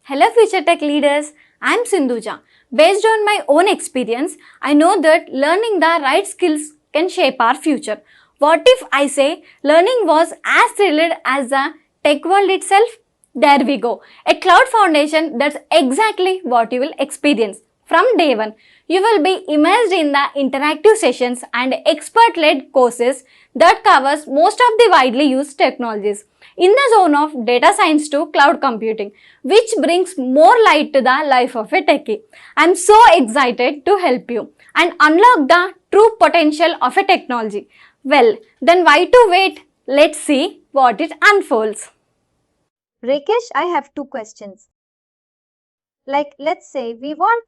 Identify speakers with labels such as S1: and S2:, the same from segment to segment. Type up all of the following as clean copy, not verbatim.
S1: Hello future tech leaders, I'm Sindhuja. Based on my own experience, I know that learning the right skills can shape our future. What if I say learning was as thrilled as the tech world itself? There we go. A cloud foundation, that's exactly what you will experience. From day one, you will be immersed in the interactive sessions and expert-led courses that covers most of the widely used technologies in the zone of data science to cloud computing, which brings more light to the life of a techie. I'm so excited to help you and unlock the true potential of a technology. Well, then why to wait? Let's see what it unfolds.
S2: Rakesh, I have two questions. Let's say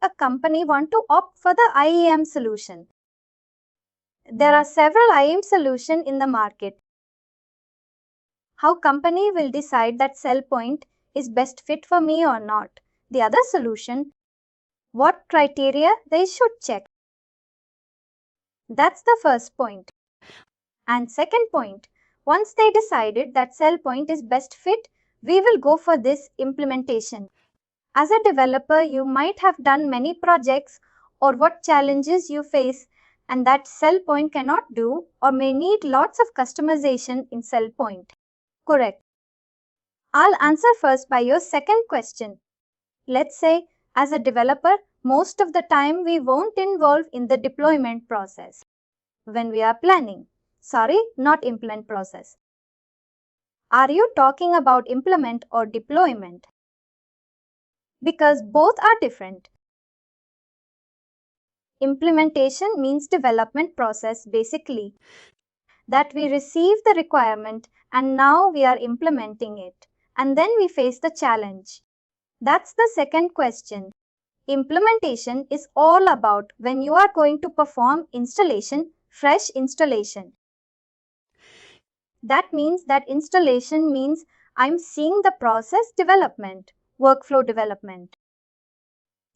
S2: a company want to opt for the IAM solution. There are several IAM solutions in the market. How company will decide that SailPoint is best fit for me or not? The other solution, what criteria they should check? That's the first point. And second point, once they decided that SailPoint is best fit, we will go for this implementation. As a developer, you might have done many projects or what challenges you face and that SailPoint cannot do or may need lots of customization in SailPoint. Correct. I'll answer first by your second question. Let's say, as a developer, most of the time we won't involve in the deployment process. When we are planning. Sorry, not implement process. Are you talking about implement or deployment? Because both are different. Implementation means development process basically. That we receive the requirement and now we are implementing it. And then we face the challenge. That's the second question. Implementation is all about when you are going to perform installation, fresh installation. That means that installation means I'm seeing the process development, workflow development.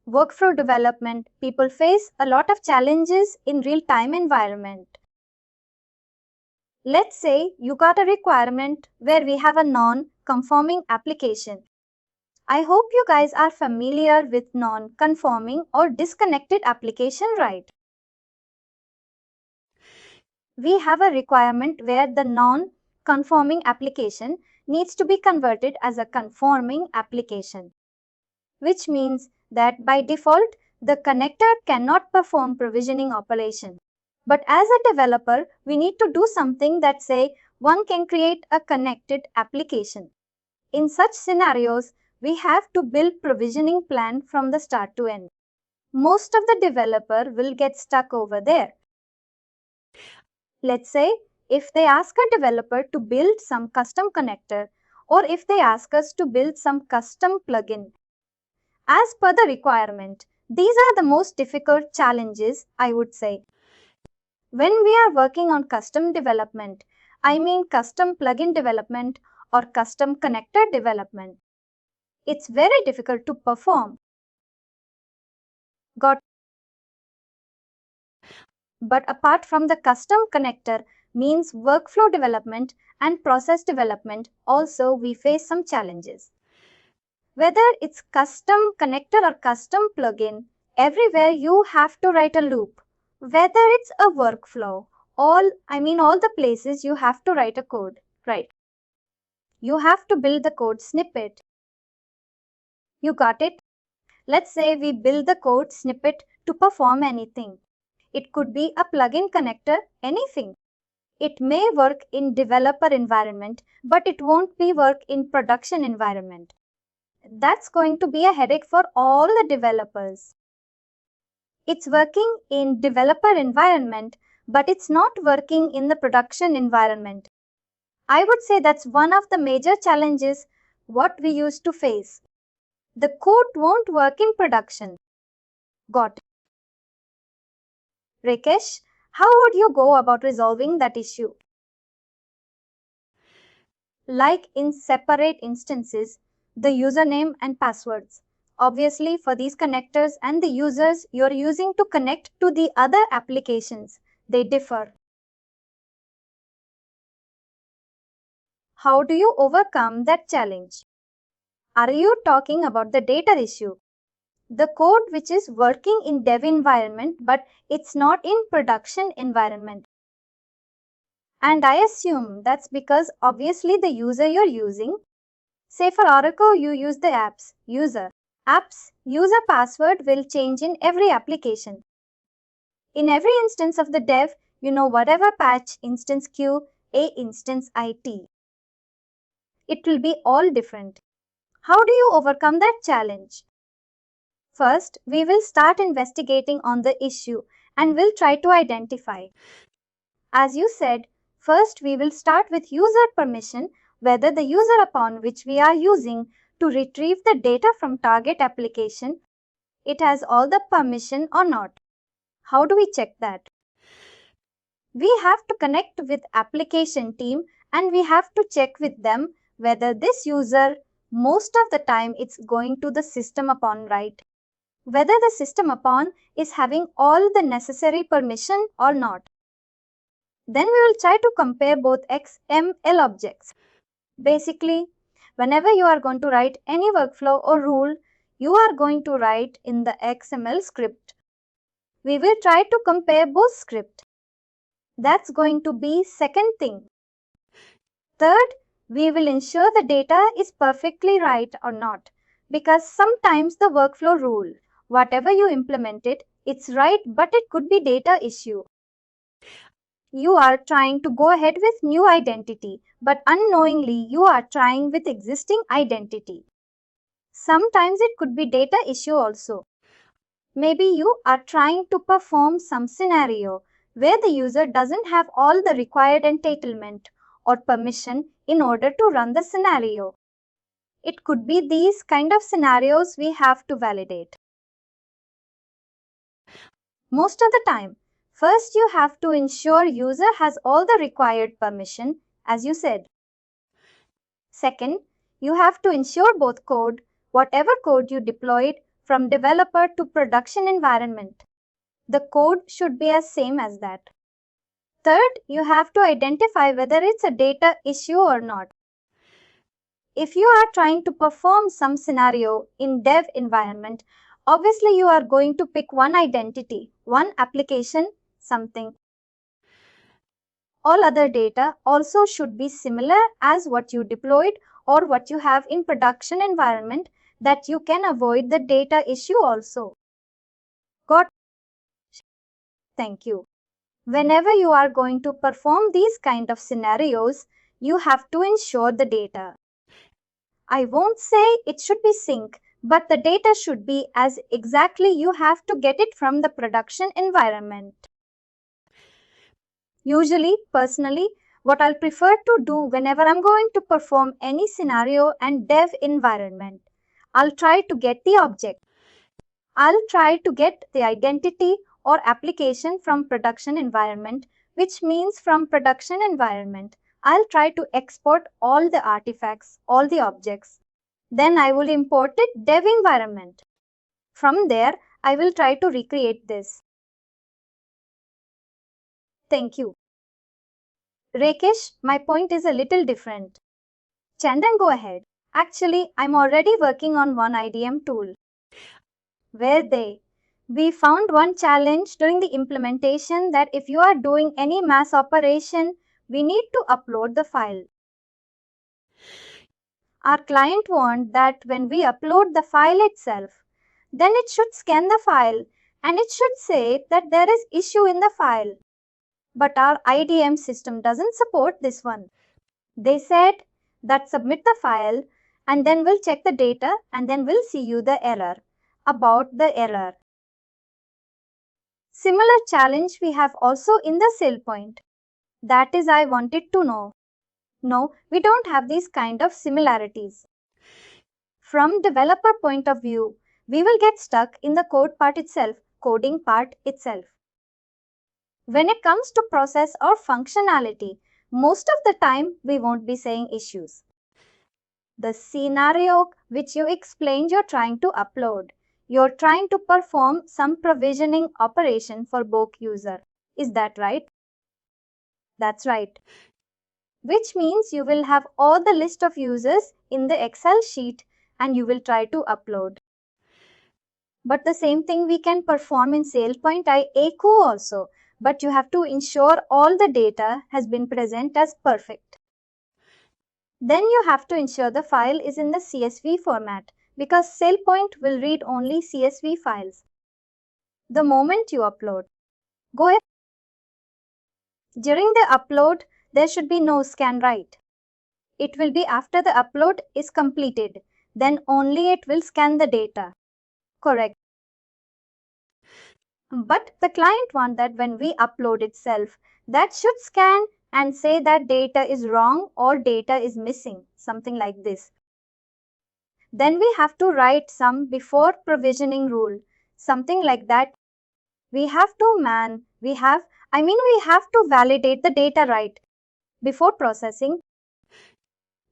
S2: Workflow development, people face a lot of challenges in real-time environment. Let's say you got a requirement where we have a non-conforming application. I hope you guys are familiar with non-conforming or disconnected application, right? We have a requirement where the non-conforming application needs to be converted as a conforming application, which means that by default, the connector cannot perform provisioning operation. But as a developer, we need to do something that say one can create a connected application. In such scenarios, we have to build provisioning plan from the start to end. Most of the developer will get stuck over there. Let's say if they ask a developer to build some custom connector or if they ask us to build some custom plugin. As per the requirement, these are the most difficult challenges, I would say. When we are working on custom development, I mean custom plugin development or custom connector development, it's very difficult to perform. But apart from the custom connector means workflow development and process development, also we face some challenges. Whether it's custom connector or custom plugin, everywhere you have to write a loop. Whether it's a workflow, all the places you have to write a code, right? You have to build the code snippet. You got it? Let's say we build the code snippet to perform anything. It could be a plugin connector, anything. It may work in developer environment, but it won't be work in production environment. That's going to be a headache for all the developers. It's working in developer environment, but it's not working in the production environment. I would say that's one of the major challenges what we used to face. The code won't work in production. Got it. Rakesh, how would you go about resolving that issue? Like in separate instances, the username and passwords. Obviously, for these connectors and the users you're using to connect to the other applications, they differ. How do you overcome that challenge? Are you talking about the data issue? The code which is working in dev environment but it's not in production environment. And I assume that's because obviously the user you're using, say for Oracle you use the apps user. Apps user password will change in every application. In every instance of the dev, you know whatever patch, instance queue, a instance IT. It will be all different. How do you overcome that challenge? First, we will start investigating on the issue and will try to identify. As you said, first we will start with user permission, whether the user upon which we are using to retrieve the data from target application, it has all the permission or not. How do we check that? We have to connect with application team and we have to check with them whether this user, most of the time it's going to the system upon, right? Whether the system upon is having all the necessary permission or not. Then we will try to compare both XML objects. Basically, whenever you are going to write any workflow or rule, you are going to write in the XML script. We will try to compare both scripts. That's going to be second thing. Third, we will ensure the data is perfectly right or not, because sometimes the workflow rule, whatever you implemented, it's right but it could be data issue. You are trying to go ahead with new identity, but unknowingly you are trying with existing identity. Sometimes it could be data issue also. Maybe you are trying to perform some scenario where the user doesn't have all the required entitlement or permission in order to run the scenario. It could be these kind of scenarios we have to validate. Most of the time, first you have to ensure user has all the required permission, as you said. Second, you have to ensure both code, whatever code you deployed from developer to production environment. The code should be as same as that. Third, you have to identify whether it's a data issue or not. If you are trying to perform some scenario in dev environment, obviously you are going to pick one identity, one application, something. All other data also should be similar as what you deployed or what you have in production environment, that you can avoid the data issue also. Got? Thank you. Whenever you are going to perform these kind of scenarios, you have to ensure the data. I won't say it should be sync, but the data should be as exactly you have to get it from the production environment. Usually, personally, what I'll prefer to do whenever I'm going to perform any scenario and dev environment, I'll try to get the object. I'll try to get the identity or application from production environment, which means from production environment, I'll try to export all the artifacts, all the objects. Then I will import it dev environment. From there, I will try to recreate this. Thank you. Rakesh, my point is a little different. Chandan, go ahead. Actually, I'm already working on one IDM tool. We found one challenge during the implementation that if you are doing any mass operation, we need to upload the file. Our client wants that when we upload the file itself, then it should scan the file and it should say that there is issue in the file. But our IDM system doesn't support this one. They said that submit the file and then we'll check the data and then we'll see you the error. About the error. Similar challenge we have also in the SailPoint. That is, I wanted to know. No, we don't have these kind of similarities. From developer point of view, we will get stuck in the code part itself, coding part itself. When it comes to process or functionality, most of the time we won't be saying issues. The scenario which you explained you're trying to upload, you're trying to perform some provisioning operation for both user. Is that right? That's right. Which means you will have all the list of users in the Excel sheet and you will try to upload. But the same thing we can perform in SailPoint IAM also, but you have to ensure all the data has been present as perfect. Then you have to ensure the file is in the CSV format because SailPoint will read only CSV files. The moment you upload, go ahead. During the upload, there should be no scan write. It will be after the upload is completed, then only it will scan the data. Correct. But the client wants that when we upload itself, that should scan and say that data is wrong or data is missing, something like this. Then we have to write some before provisioning rule, something like that. We have to we have to validate the data right before processing.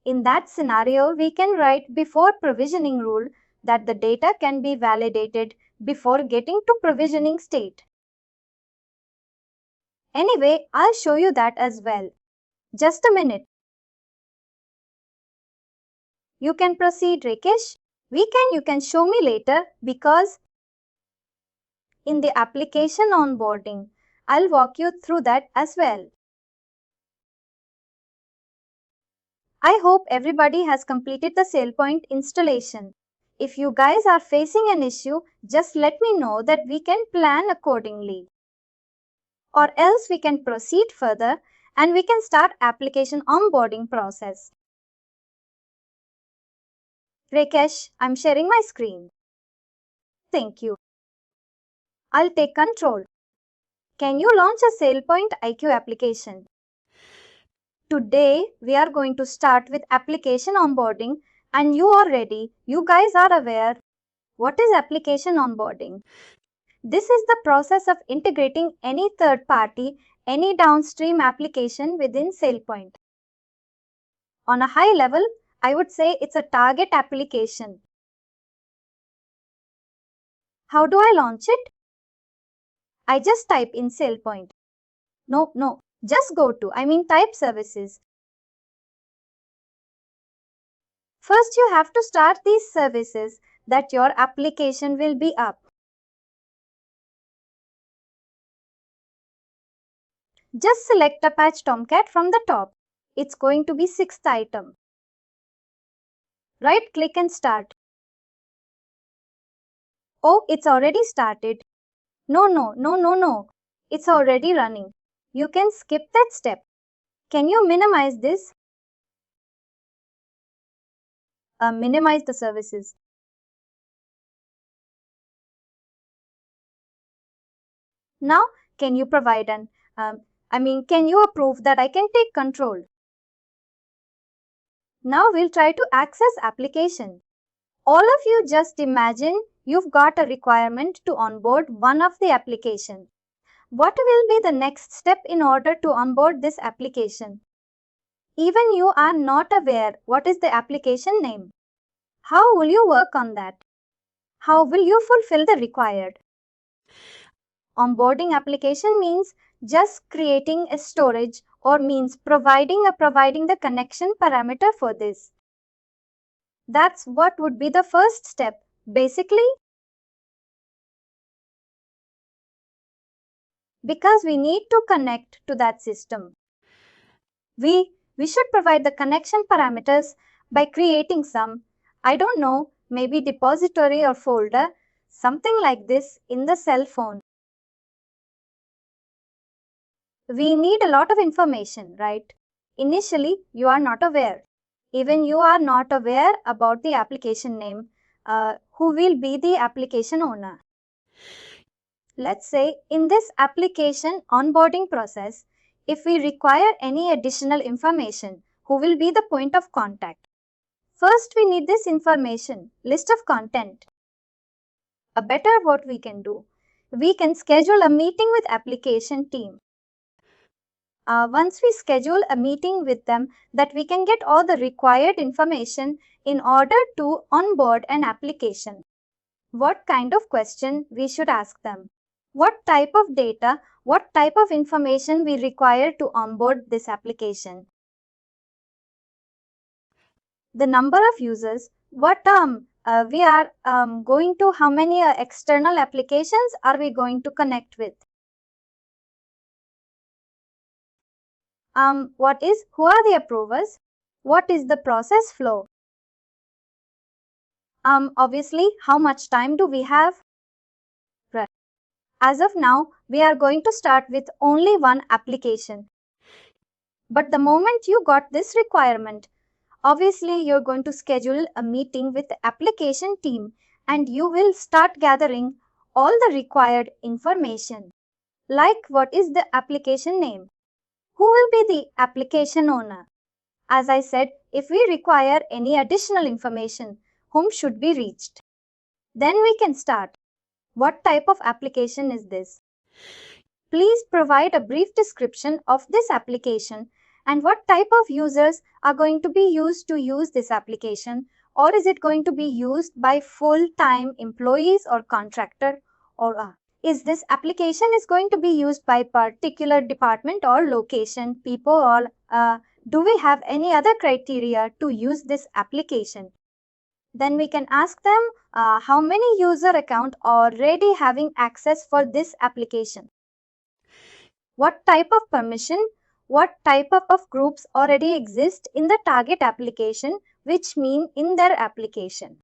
S2: In that scenario, we can write before provisioning rule that the data can be validated before getting to provisioning state. Anyway, I'll show you that as well. Just a minute. You can proceed, Rakesh. You can show me later because in the application onboarding, I'll walk you through that as well. I hope everybody has completed the SailPoint installation. If you guys are facing an issue, just let me know that we can plan accordingly. Or else we can proceed further and we can start application onboarding process. Rakesh, I'm sharing my screen. Thank you. I'll take control. Can you launch a SailPoint IQ application? Today, we are going to start with application onboarding and you are ready. You guys are aware. What is application onboarding? This is the process of integrating any third party, any downstream application within SailPoint. On a high level, I would say it's a target application. How do I launch it? I just type in SailPoint. No, just go to, type services. First, you have to start these services that your application will be up. Just select Apache Tomcat from the top. It's going to be 6th item. Right click and start. Oh, it's already started. No. It's already running. You can skip that step. Can you minimize this? Minimize the services. Now, can you provide can you approve that I can take control? Now we'll try to access application. All of you just imagine you've got a requirement to onboard one of the application. What will be the next step in order to onboard this application? Even you are not aware what is the application name. How will you work on that? How will you fulfill the required? Onboarding application means just creating a storage or means providing the connection parameter for this. That's what would be the first step, basically. Because we need to connect to that system. We should provide the connection parameters by creating some, maybe depository or folder, something like this in the cell phone. We need a lot of information, right? Initially, you are not aware. Even you are not aware about the application name, who will be the application owner. Let's say in this application onboarding process, if we require any additional information, who will be the point of contact? First, we need this information, list of content. What we can do, we can schedule a meeting with application team. Once we schedule a meeting with them, that we can get all the required information in order to onboard an application. What kind of question we should ask them? What type of data, what type of information we require to onboard this application? The number of users, We are going to how many external applications are we going to connect with? Who are the approvers? What is the process flow? Obviously, how much time do we have? Right. As of now, we are going to start with only one application. But the moment you got this requirement, obviously you're going to schedule a meeting with the application team and you will start gathering all the required information. Like what is the application name? Who will be the application owner? As I said, if we require any additional information, whom should be reached? Then we can start. What type of application is this? Please provide a brief description of this application and what type of users are going to be used to use this application, or is it going to be used by full-time employees or contractor, or is this application is going to be used by particular department or location people, or do we have any other criteria to use this application? Then we can ask them how many user account already having access for this application. What type of permission, what type of groups already exist in the target application, which mean in their application.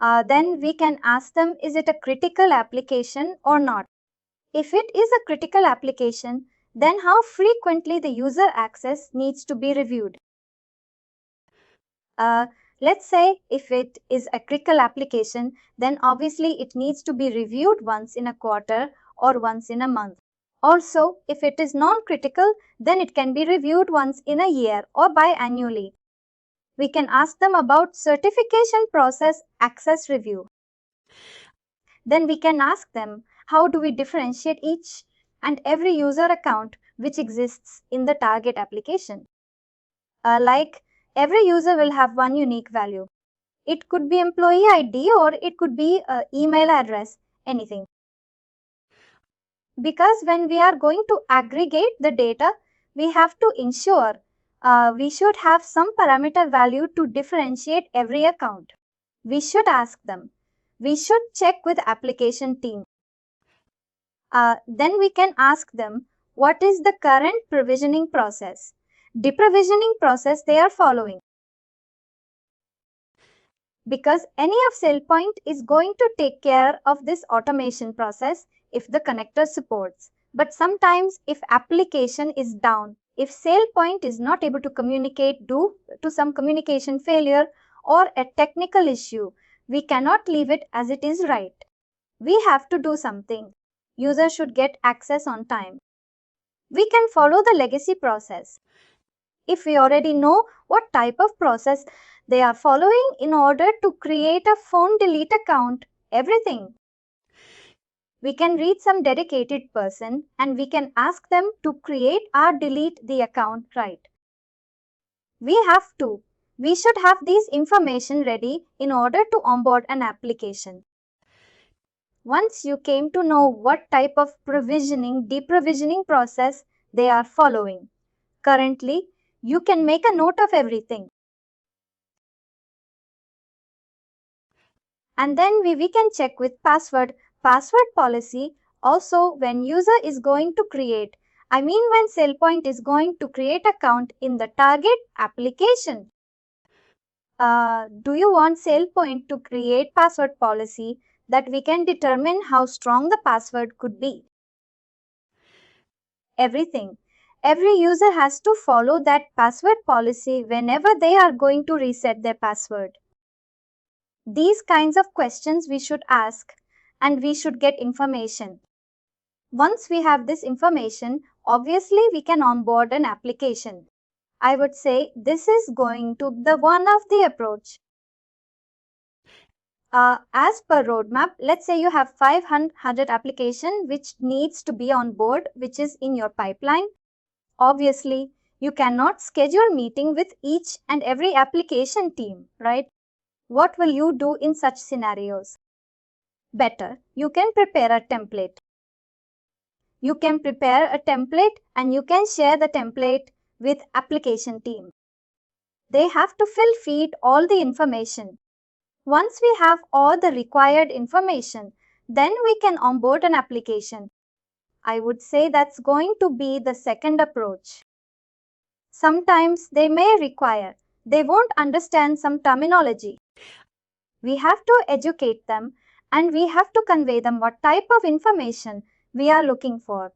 S2: Then we can ask them, is it a critical application or not? If it is a critical application, then how frequently the user access needs to be reviewed. Let's say if it is a critical application, then obviously it needs to be reviewed once in a quarter or once in a month. Also, if it is non-critical, then it can be reviewed once in a year or biannually. We can ask them about certification process access review. Then we can ask them, how do we differentiate each and every user account which exists in the target application? Like every user will have one unique value. It could be employee ID or it could be email address, anything. Because when we are going to aggregate the data, we have to ensure we should have some parameter value to differentiate every account. We should ask them. We should check with application team. Then we can ask them, what is the current provisioning process? Deprovisioning process they are following. Because any of SailPoint is going to take care of this automation process if the connector supports. But sometimes if application is down, if SailPoint is not able to communicate due to some communication failure or a technical issue, we cannot leave it as it is, right? We have to do something. User should get access on time. We can follow the legacy process. If we already know what type of process they are following in order to create a phone delete account, everything. We can reach some dedicated person and we can ask them to create or delete the account, right? We should have these information ready in order to onboard an application. Once you came to know what type of provisioning, deprovisioning process they are following, currently you can make a note of everything. And then we can check with password policy. Also, when user is going to create, when SailPoint is going to create account in the target application. Do you want SailPoint to create password policy that we can determine how strong the password could be? Everything. Every user has to follow that password policy whenever they are going to reset their password. These kinds of questions we should ask and we should get information. Once we have this information, obviously we can onboard an application. I would say this is going to be the one of the approach. As per roadmap, let's say you have 500 application which needs to be on board, which is in your pipeline. Obviously, you cannot schedule meeting with each and every application team, right? What will you do in such scenarios? Better, you can prepare a template. You can prepare a template and you can share the template with application team. They have to feed all the information. Once we have all the required information, then we can onboard an application. I would say that's going to be the second approach. Sometimes they won't understand some terminology. We have to educate them and we have to convey them what type of information we are looking for.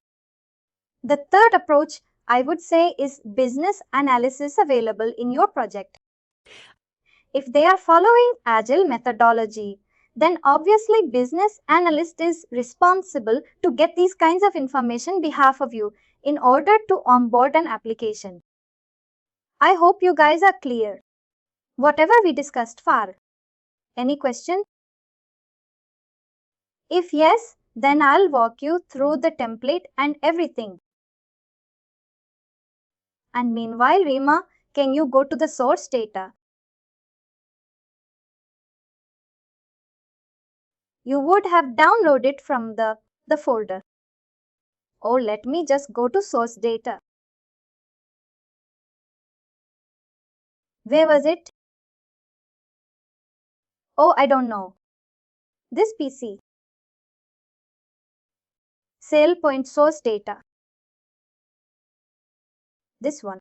S2: The third approach I would say is business analysis available in your project. If they are following agile methodology, then obviously business analyst is responsible to get these kinds of information behalf of you in order to onboard an application. I hope you guys are clear. Whatever we discussed far. Any question? If yes, then I'll walk you through the template and everything. And meanwhile, Rima, can you go to the source data? You would have downloaded from the folder. Or let me just go to source data. Where was it? Oh, I don't know. This PC. SailPoint source data. This one.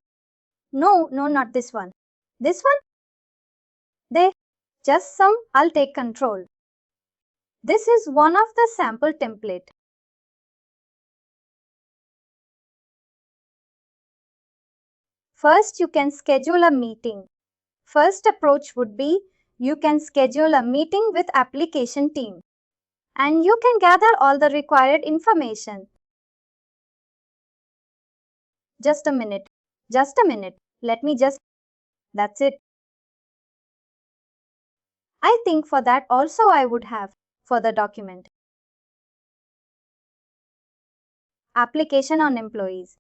S2: No, not this one. This one? They. Just some, I'll take control. This is one of the sample template. First, you can schedule a meeting. First approach would be you can schedule a meeting with application team. And you can gather all the required information. Just a minute. Let me just. That's it. I think for that also I would have for the document. Application on employees.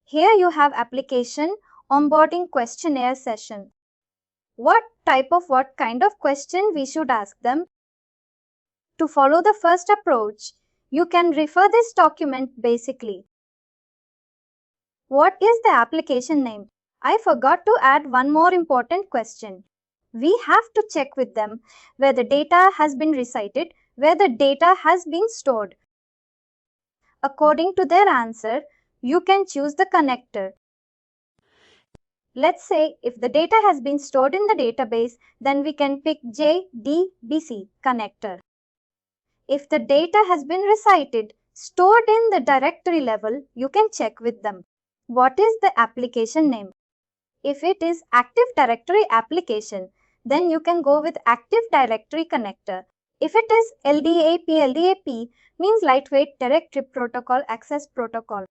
S2: Here you have application onboarding questionnaire session. What kind of question we should ask them? To follow the first approach, you can refer this document basically. What is the application name? I forgot to add one more important question. We have to check with them where the data has been recited, where the data has been stored. According to their answer, you can choose the connector. Let's say if the data has been stored in the database, then we can pick JDBC connector. If the data has been recited, stored in the directory level, you can check with them. What is the application name? If it is Active Directory application, then you can go with Active Directory connector. If it is LDAP means Lightweight Directory Protocol Access Protocol.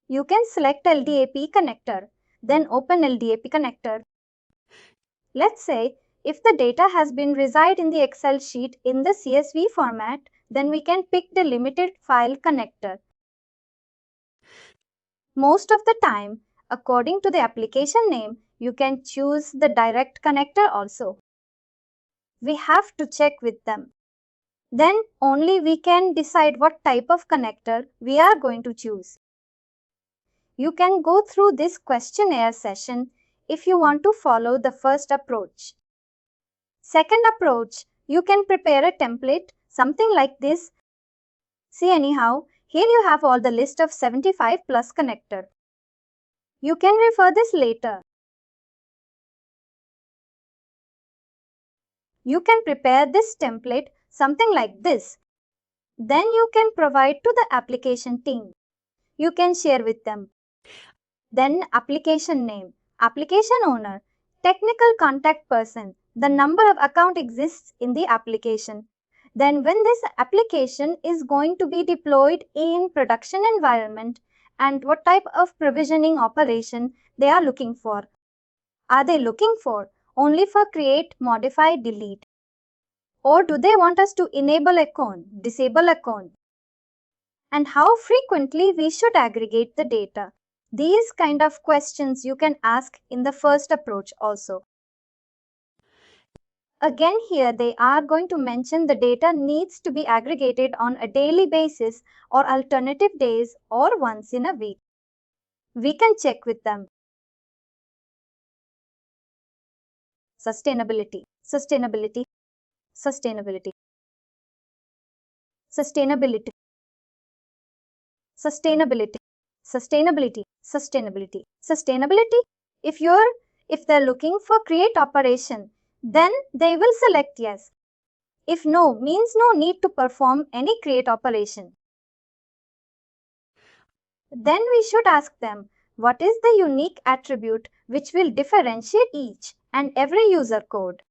S2: You can select LDAP connector, then open LDAP connector. Let's say if the data has been reside in the Excel sheet in the CSV format, then we can pick the limited file connector. Most of the time, according to the application name, you can choose the direct connector also. We have to check with them. Then only we can decide what type of connector we are going to choose. You can go through this questionnaire session if you want to follow the first approach. Second approach, you can prepare a template, something like this. See anyhow, here you have all the list of 75 plus connector. You can refer this later. You can prepare this template, something like this. Then you can provide to the application team. You can share with them. Then application name, application owner, technical contact person, the number of account exists in the application. Then when this application is going to be deployed in production environment and what type of provisioning operation they are looking for. Are they looking for only for create, modify, delete? Or do they want us to enable account, disable account? And how frequently we should aggregate the data? These kind of questions you can ask in the first approach also. Again, here they are going to mention the data needs to be aggregated on a daily basis or alternative days or once in a week. We can check with them. Sustainability, sustainability, sustainability, sustainability, sustainability, sustainability, sustainability, sustainability. If they're looking for create operation, then they will select yes. If no means no need to perform any create operation, then we should ask them what is the unique attribute which will differentiate each and every user code.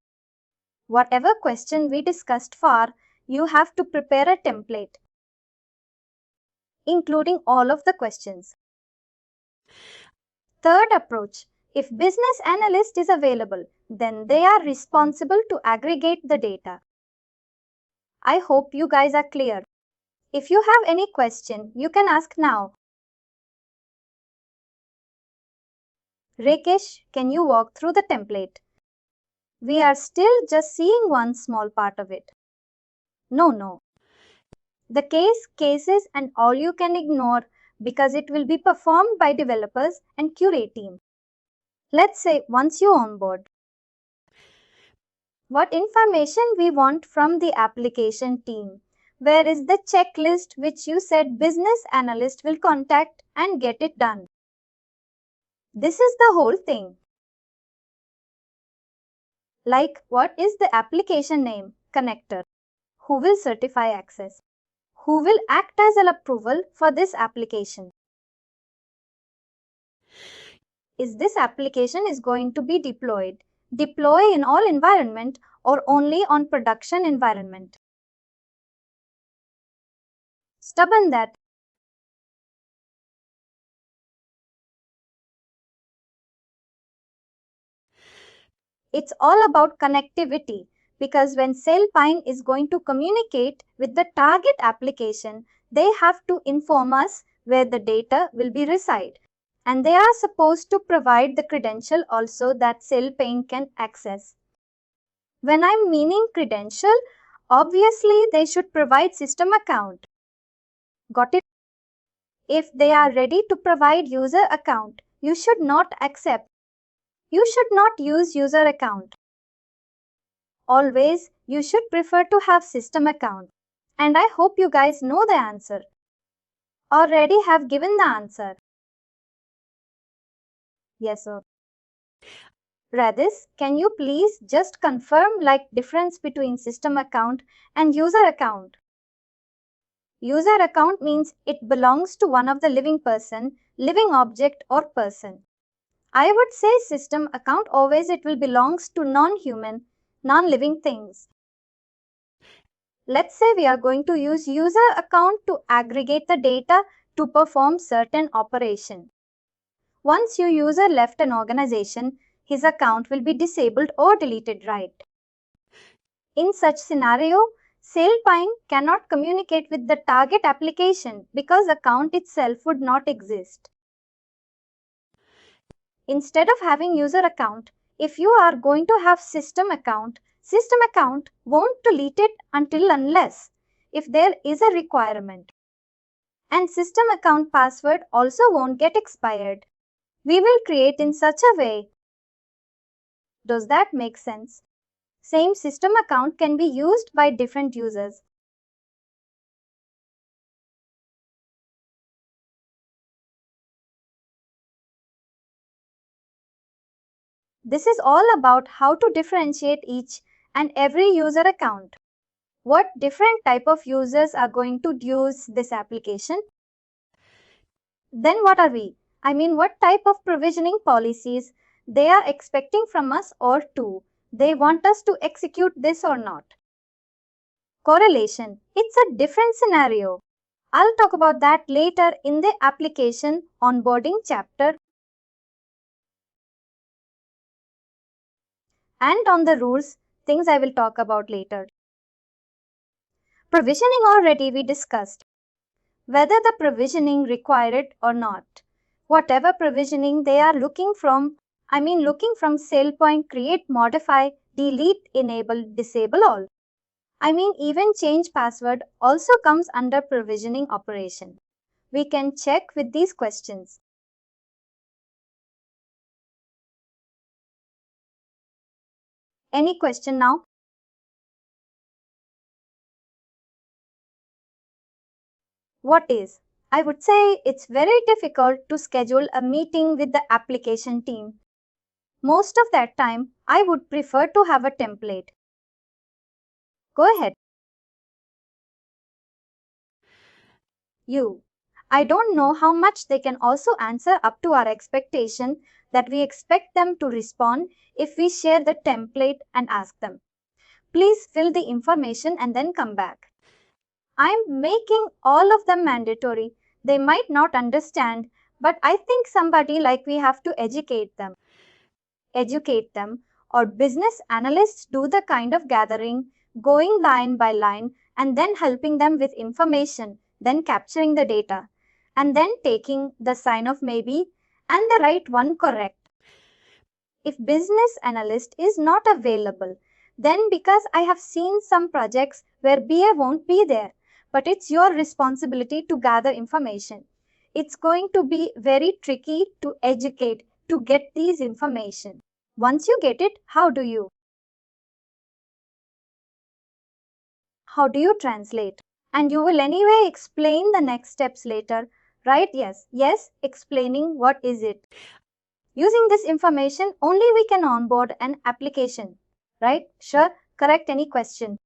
S2: Whatever question we discussed far, you have to prepare a template including all of the questions. Third approach, if business analyst is available, then they are responsible to aggregate the data. I hope you guys are clear. If you have any question, you can ask now. Rakesh, can you walk through the template? We are still just seeing one small part of it. No. The cases and all you can ignore because it will be performed by developers and QA team. Let's say once you onboard. What information we want from the application team? Where is the checklist which you said business analyst will contact and get it done? This is the whole thing. Like what is the application name? Connector. Who will certify access? Who will act as an approval for this application? Is this application is going to be deployed? Deploy in all environment or only on production environment? Stubborn that. It's all about connectivity because when SailPoint is going to communicate with the target application, they have to inform us where the data will be reside. And they are supposed to provide the credential also that SailPoint can access. When I'm meaning credential, obviously they should provide system account. Got it? If they are ready to provide user account, you should not accept. You should not use user account. Always, you should prefer to have system account. And I hope you guys know the answer. Already have given the answer. Yes, sir. Radis, can you please just confirm like difference between system account and user account? User account means it belongs to one of the living person, living object or person. I would say system account always it will belongs to non-human, non-living things. Let's say we are going to use user account to aggregate the data to perform certain operation. Once your user left an organization, his account will be disabled or deleted, right? In such scenario, SailPoint cannot communicate with the target application because account itself would not exist. Instead of having user account, if you are going to have system account won't delete it until unless if there is a requirement. And system account password also won't get expired. We will create in such a way. Does that make sense? Same system account can be used by different users. This is all about how to differentiate each and every user account. What different type of users are going to use this application? Then what are we? What type of provisioning policies they are expecting from us or to? They want us to execute this or not? Correlation. It's a different scenario. I'll talk about that later in the application onboarding chapter. And on the rules, things I will talk about later. Provisioning already we discussed. Whether the provisioning required or not. Whatever provisioning they are looking from SailPoint create, modify, delete, enable, disable all. I mean, even change password also comes under provisioning operation. We can check with these questions. Any question now? What is? I would say it's very difficult to schedule a meeting with the application team. Most of that time, I would prefer to have a template. Go ahead. I don't know how much they can also answer up to our expectation that we expect them to respond if we share the template and ask them. Please fill the information and then come back. I'm making all of them mandatory. They might not understand, but I think somebody like we have to educate them, or business analysts do the kind of gathering, going line by line, and then helping them with information, then capturing the data, and then taking the sign of maybe and the right one correct. If business analyst is not available, then because I have seen some projects where BA won't be there, but it's your responsibility to gather information. It's going to be very tricky to educate, to get these information. Once you get it, how do you translate? And you will anyway explain the next steps later, right? Yes, explaining what is it. Using this information, only we can onboard an application, right? Sure, correct any question.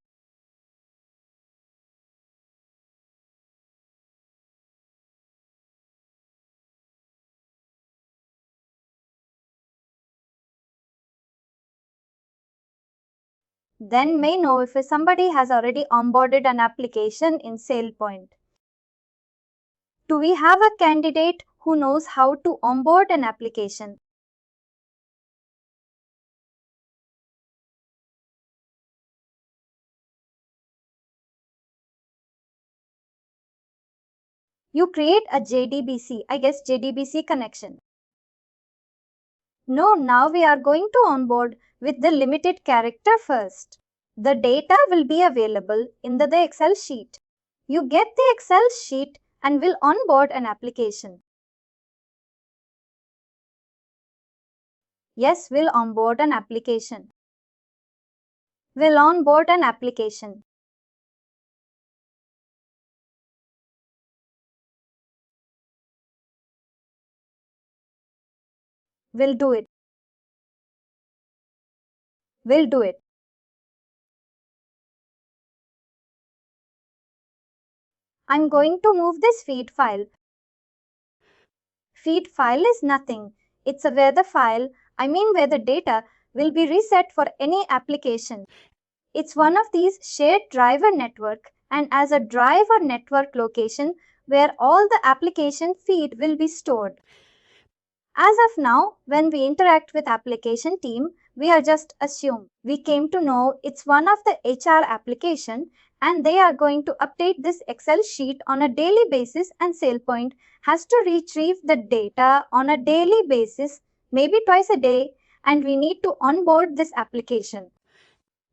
S2: Then may know if somebody has already onboarded an application in SailPoint. Do we have a candidate who knows how to onboard an application? You create a JDBC, I guess JDBC connection. No, now we are going to onboard with the limited character first. The data will be available in the Excel sheet. You get the Excel sheet and will onboard an application. Yes, we'll onboard an application. We'll onboard an application. We'll do it. We'll do it. I'm going to move this feed file. Feed file is nothing. It's where the data will be reset for any application. It's one of these shared driver network and as a driver network location where all the application feed will be stored. As of now, when we interact with application team, we are just assume. We came to know it's one of the HR application and they are going to update this Excel sheet on a daily basis and SailPoint has to retrieve the data on a daily basis, maybe twice a day, and we need to onboard this application.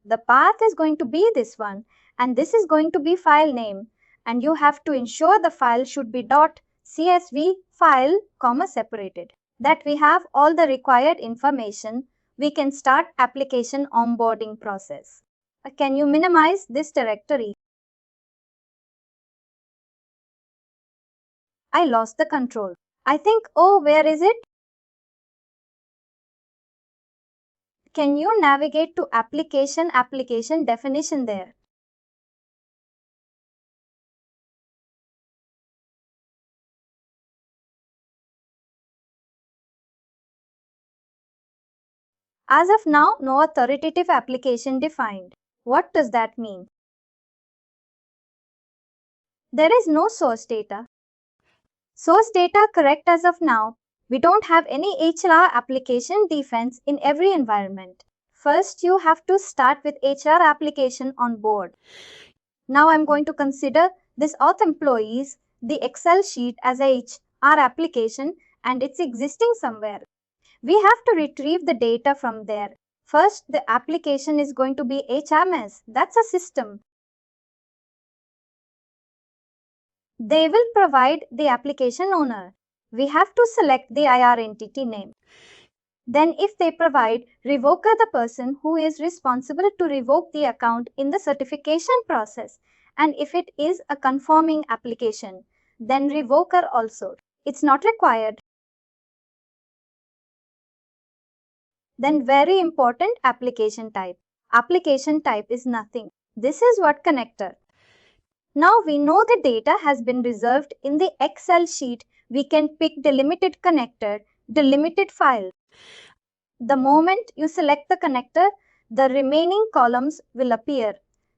S2: The path is going to be this one and this is going to be file name and you have to ensure the file should be .csv file, separated. That we have all the required information, we can start application onboarding process. Can you minimize this directory? I lost the control. I think, where is it? Can you navigate to application definition there? As of now, no authoritative application defined. What does that mean? There is no source data. Source data correct as of now. We don't have any HR application defense in every environment. First, you have to start with HR application on board. Now I'm going to consider this auth employees, the Excel sheet as a HR application and it's existing somewhere. We have to retrieve the data from there. First, the application is going to be HMS. That's a system. They will provide the application owner. We have to select the IR entity name. Then if they provide revoker, the person who is responsible to revoke the account in the certification process. And if it is a conforming application, then revoker also. It's not required. Then very important, application type. Application type is nothing. This is what connector. Now we know the data has been reserved in the Excel sheet. We can pick delimited connector, delimited file. The moment you select the connector, the remaining columns will appear.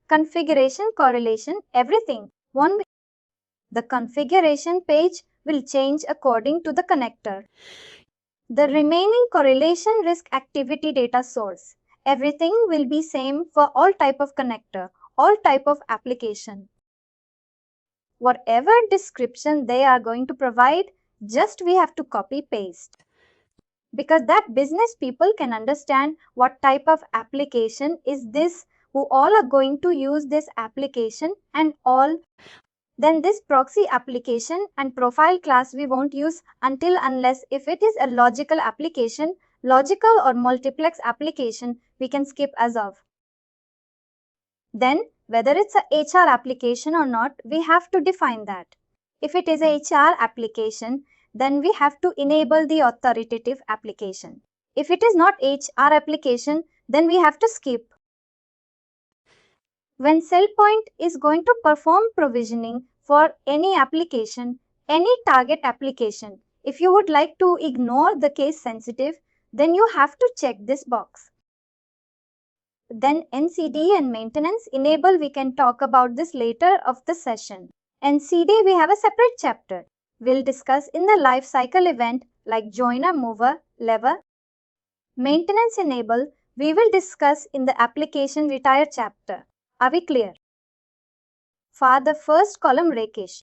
S2: Configuration, correlation, everything. The configuration page will change according to the connector. The remaining correlation risk activity data source. Everything will be same for all type of connector, all type of application. Whatever description they are going to provide, just we have to copy paste. Because that business people can understand what type of application is this, who all are going to use this application and all. Then this proxy application and profile class we won't use until unless if it is a logical application, logical or multiplex application, we can skip as of. Then whether it's a HR application or not, we have to define that. If it is a HR application, then we have to enable the authoritative application. If it is not HR application, then we have to skip. When SailPoint is going to perform provisioning for any application, any target application, if you would like to ignore the case sensitive, then you have to check this box. Then NCD and maintenance enable, we can talk about this later of the session. NCD we have a separate chapter. We'll discuss in the life cycle event like joiner, mover, lever. Maintenance enable we will discuss in the application retire chapter. Are we clear? For the first column, Rakesh.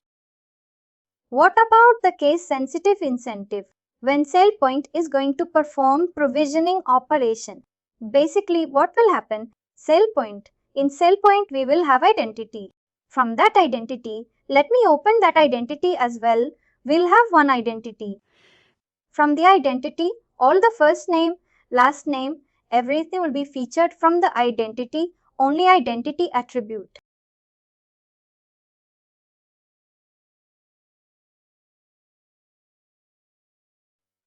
S2: What about the case sensitive incentive? When SailPoint is going to perform provisioning operation, basically what will happen? In SailPoint we will have identity. From that identity, let me open that identity as well. We'll have one identity. From the identity, all the first name, last name, everything will be featured from the identity, only identity attribute.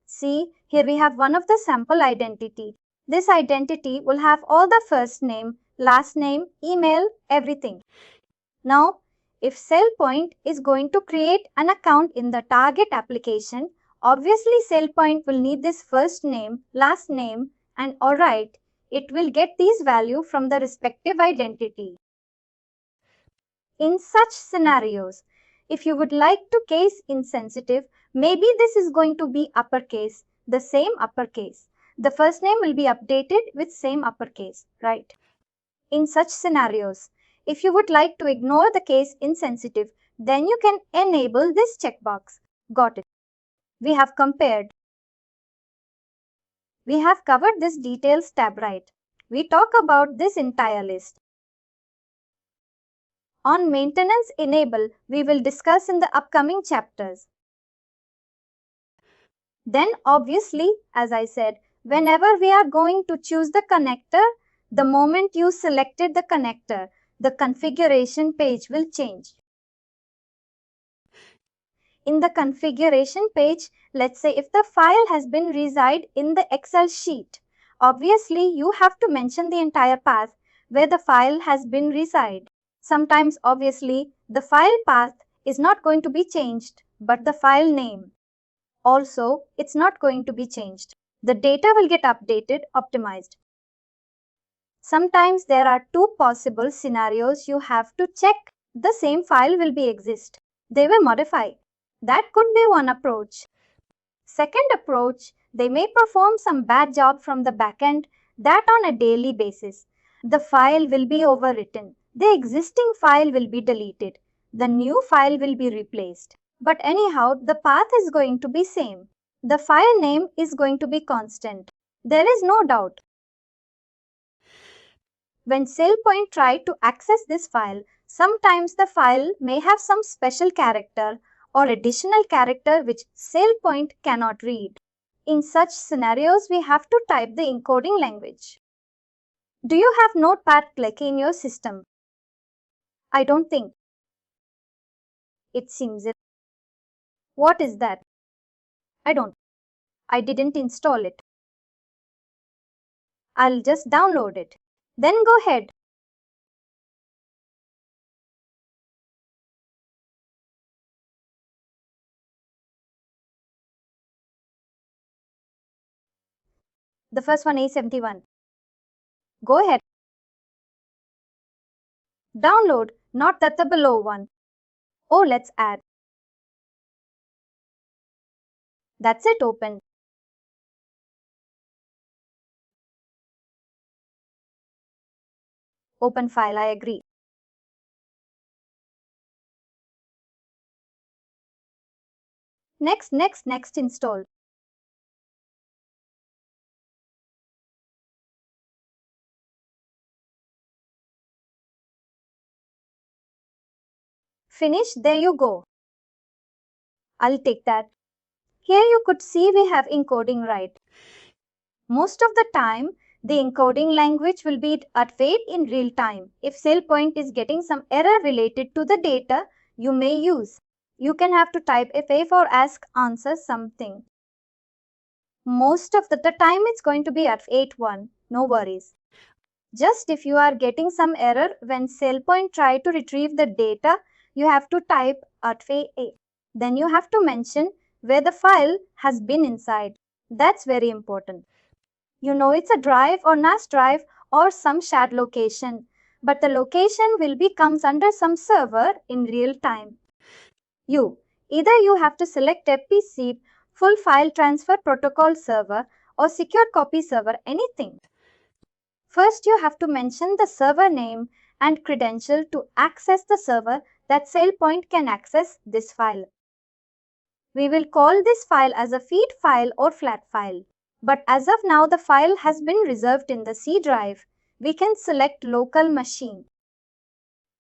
S2: See, here we have one of the sample identity. This identity will have all the first name, last name, email, everything. Now, if SailPoint is going to create an account in the target application, obviously SailPoint will need this first name, last name, and alright, it will get these values from the respective identity. In such scenarios, if you would like to case insensitive, maybe this is going to be uppercase, the same uppercase. The first name will be updated with same uppercase, right? In such scenarios, if you would like to ignore the case insensitive, then you can enable this checkbox. Got it. We have compared. We have covered this details tab, right? We talk about this entire list. On maintenance enable, we will discuss in the upcoming chapters. Then obviously, as I said, whenever we are going to choose the connector, the moment you selected the connector, the configuration page will change. In the configuration page, let's say if the file has been reside in the Excel sheet, obviously you have to mention the entire path where the file has been reside. Sometimes obviously the file path is not going to be changed, but the file name also it's not going to be changed. The data will get updated, optimized. Sometimes there are two possible scenarios you have to check. The same file will be exist. They will modify. That could be one approach. Second approach, they may perform some bad job from the backend, that on a daily basis. The file will be overwritten. The existing file will be deleted. The new file will be replaced. But anyhow, the path is going to be same. The file name is going to be constant. There is no doubt. When SailPoint tried to access this file, sometimes the file may have some special character or additional character which SailPoint cannot read. In such scenarios, we have to type the encoding language. Do you have Notepad clicky in your system? I don't think. It seems it. What is that? I didn't install it. I'll just download it. Then go ahead. The first one is 71. Go ahead. Download, not that the below one. Oh, let's add. That's it, open. Open file, I agree. Next install. Finish, there you go. I'll take that. Here you could see we have encoding right. Most of the time, the encoding language will be at wait in real time. If SailPoint is getting some error related to the data you may use, you can have to type if or ask answer something. Most of the time it's going to be at 8.1, no worries. Just if you are getting some error when SailPoint try to retrieve the data, you have to type at A. Then you have to mention where the file has been inside. That's very important. You know it's a drive or NAS drive or some shared location, but the location will be comes under some server in real time. Either you have to select FPC, full file transfer protocol server, or secure copy server, anything. First, you have to mention the server name and credential to access the server that SailPoint can access this file. We will call this file as a feed file or flat file. But as of now, the file has been reserved in the C drive. We can select local machine.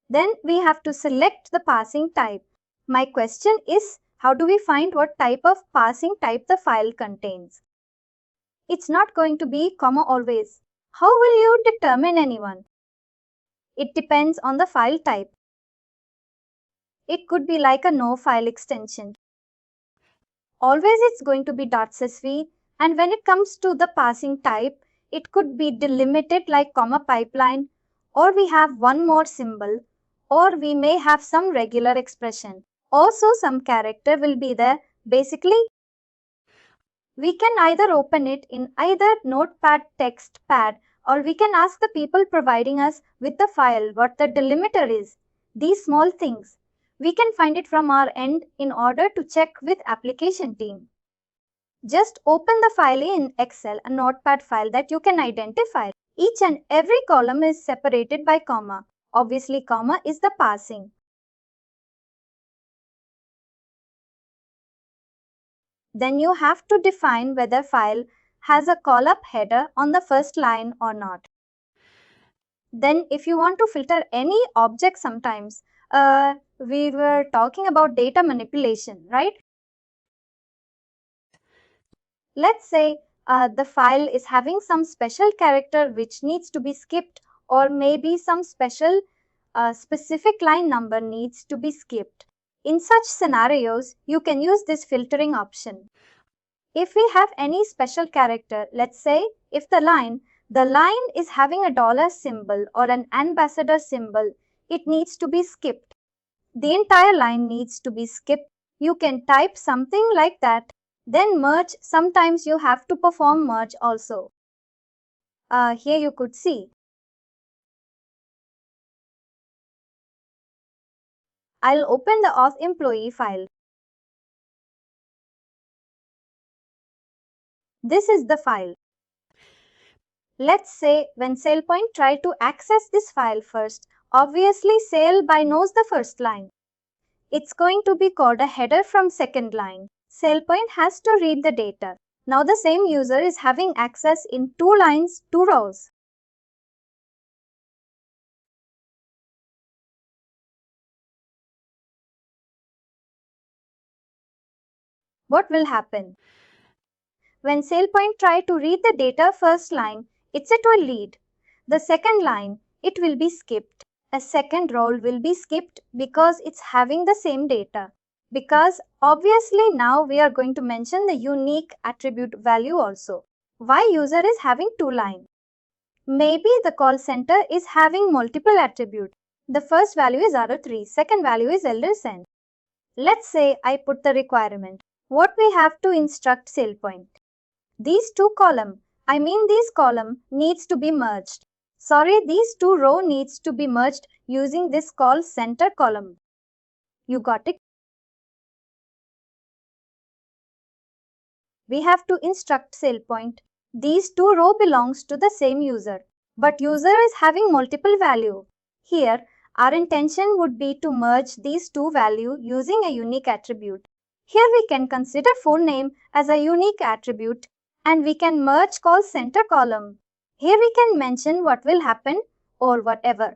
S2: Then we have to select the parsing type. My question is, how do we find what type of parsing type the file contains? It's not going to be comma always. How will you determine anyone? It depends on the file type. It could be like a no file extension. Always it's going to be .csv, and when it comes to the parsing type, it could be delimited like comma pipeline, or we have one more symbol, or we may have some regular expression. Also some character will be there. Basically, we can either open it in either Notepad text pad, or we can ask the people providing us with the file what the delimiter is. These small things we can find it from our end in order to check with application team. Just open the file in Excel, a Notepad file that you can identify. Each and every column is separated by comma. Obviously, comma is the parsing. Then you have to define whether file has a call-up header on the first line or not. Then if you want to filter any object sometimes, we were talking about data manipulation, right? Let's say the file is having some special character which needs to be skipped, or maybe some special specific line number needs to be skipped. In such scenarios, you can use this filtering option. If we have any special character, let's say if the line is having a dollar symbol or an ambassador symbol, it needs to be skipped. The entire line needs to be skipped. You can type something like that. Then merge, sometimes you have to perform merge also. Here you could see. I'll open the auth employee file. This is the file. Let's say when SailPoint tried to access this file first, obviously SailPoint knows the first line. It's going to be called a header from second line. SailPoint has to read the data. Now the same user is having access in 2 lines, 2 rows. What will happen? When SailPoint try to read the data first line, it will read. The second line, it will be skipped. A second role will be skipped because it's having the same data. Because obviously now we are going to mention the unique attribute value also. Why user is having two lines? Maybe the call center is having multiple attributes. The first value is R03, second value is LSN. Let's say I put the requirement. What we have to instruct SailPoint? These two column needs to be merged. These two row needs to be merged using this call center column. You got it? We have to instruct SailPoint. These two row belongs to the same user, but user is having multiple value. Here, our intention would be to merge these two value using a unique attribute. Here we can consider full name as a unique attribute and we can merge call center column. Here we can mention what will happen or whatever.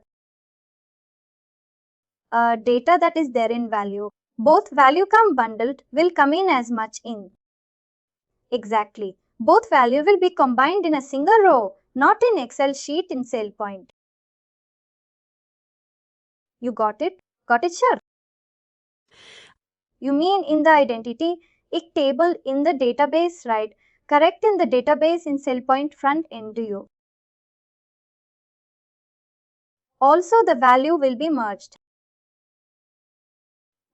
S2: Data that is there in value. Both value come bundled will come in as much in. Exactly. Both value will be combined in a single row, not in Excel sheet in SailPoint. You got it? Got it, sure? You mean in the identity table in the database, right? Correct, in the database in SailPoint front end to you. Also the value will be merged.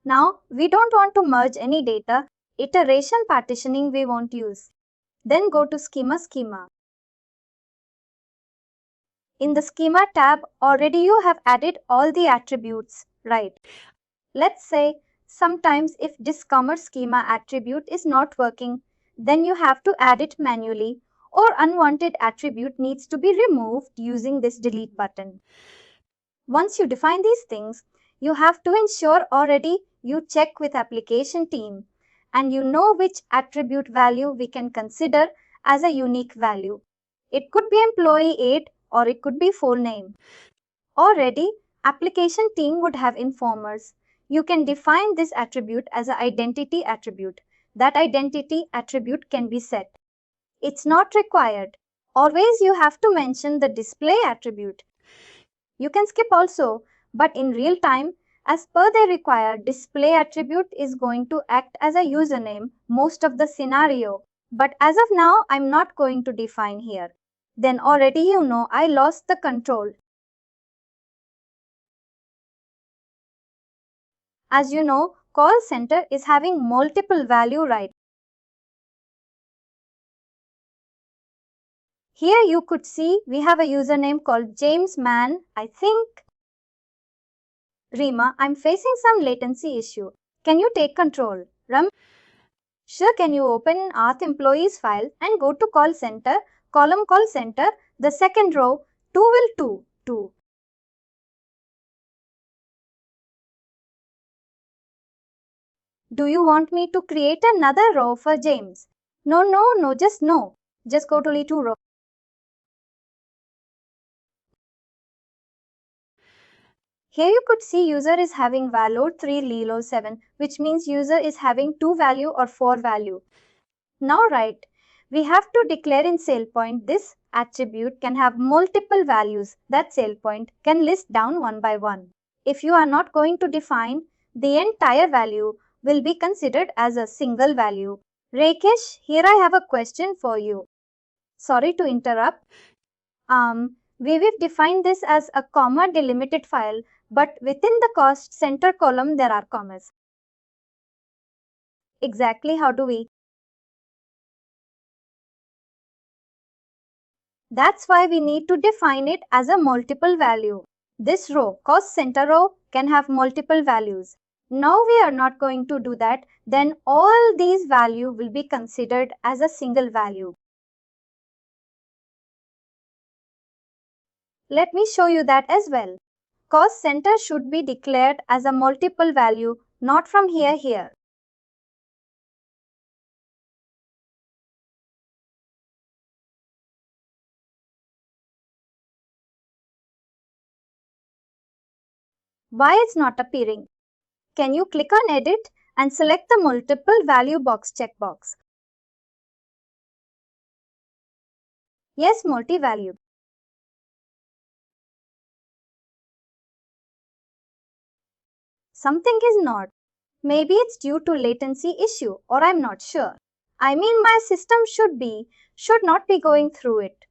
S2: Now we don't want to merge any data. Iteration partitioning we won't use. Then go to schema. In the schema tab, already you have added all the attributes, right? Let's say sometimes if this commerce schema attribute is not working, then you have to add it manually, or unwanted attribute needs to be removed using this delete button. Once you define these things, you have to ensure already you check with application team and you know which attribute value we can consider as a unique value. It could be employee 8 or it could be full name. Already, application team would have informers. You can define this attribute as an identity attribute. That identity attribute can be set. It's not required. Always you have to mention the display attribute. You can skip also, but in real time, as per the required, display attribute is going to act as a username most of the scenario. But as of now, I'm not going to define here. Then already you know I lost the control. As you know, call center is having multiple value, right? Here you could see we have a username called James Man, I think. Rima, I'm facing some latency issue. Can you take control? Ram? Sure, can you open Auth employees file and go to call center, column call center, the second row, 2. Do you want me to create another row for James? No, just no. Just go to the 2 row. Here you could see user is having value 3 lilo 7, which means user is having 2 value or 4 value. Now right, we have to declare in SailPoint this attribute can have multiple values that SailPoint can list down one by one. If you are not going to define, the entire value will be considered as a single value. Rakesh, here I have a question for you. Sorry to interrupt. We've defined this as a comma delimited file, but within the cost center column there are commas. Exactly how do we? That's why we need to define it as a multiple value. This row, cost center row, can have multiple values. Now we are not going to do that, then all these values will be considered as a single value. Let me show you that as well. Cost center should be declared as a multiple value, not from here. Why it's not appearing? Can you click on edit and select the multiple value box checkbox. Yes, multi-value. Something is not. Maybe it's due to latency issue, or I'm not sure. I mean, my system should not be going through it.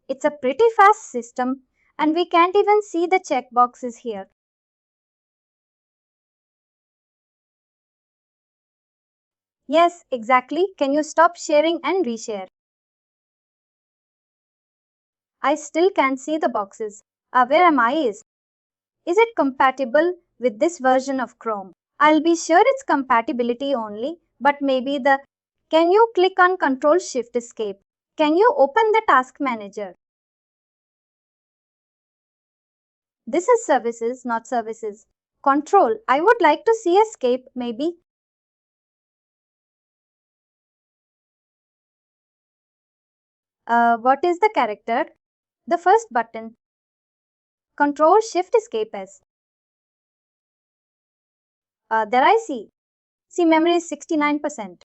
S2: It's a pretty fast system, and we can't even see the checkboxes here. Yes, exactly. Can you stop sharing and reshare? I still can't see the boxes. Where am I? Is it compatible with this version of Chrome? I'll be sure it's compatibility only, but maybe the can you click on Control Shift Escape? Can you open the Task Manager? This is services, not services. Control. I would like to see escape, maybe. What is the character? The first button. Control Shift Escape S. There I see. See, memory is 69%.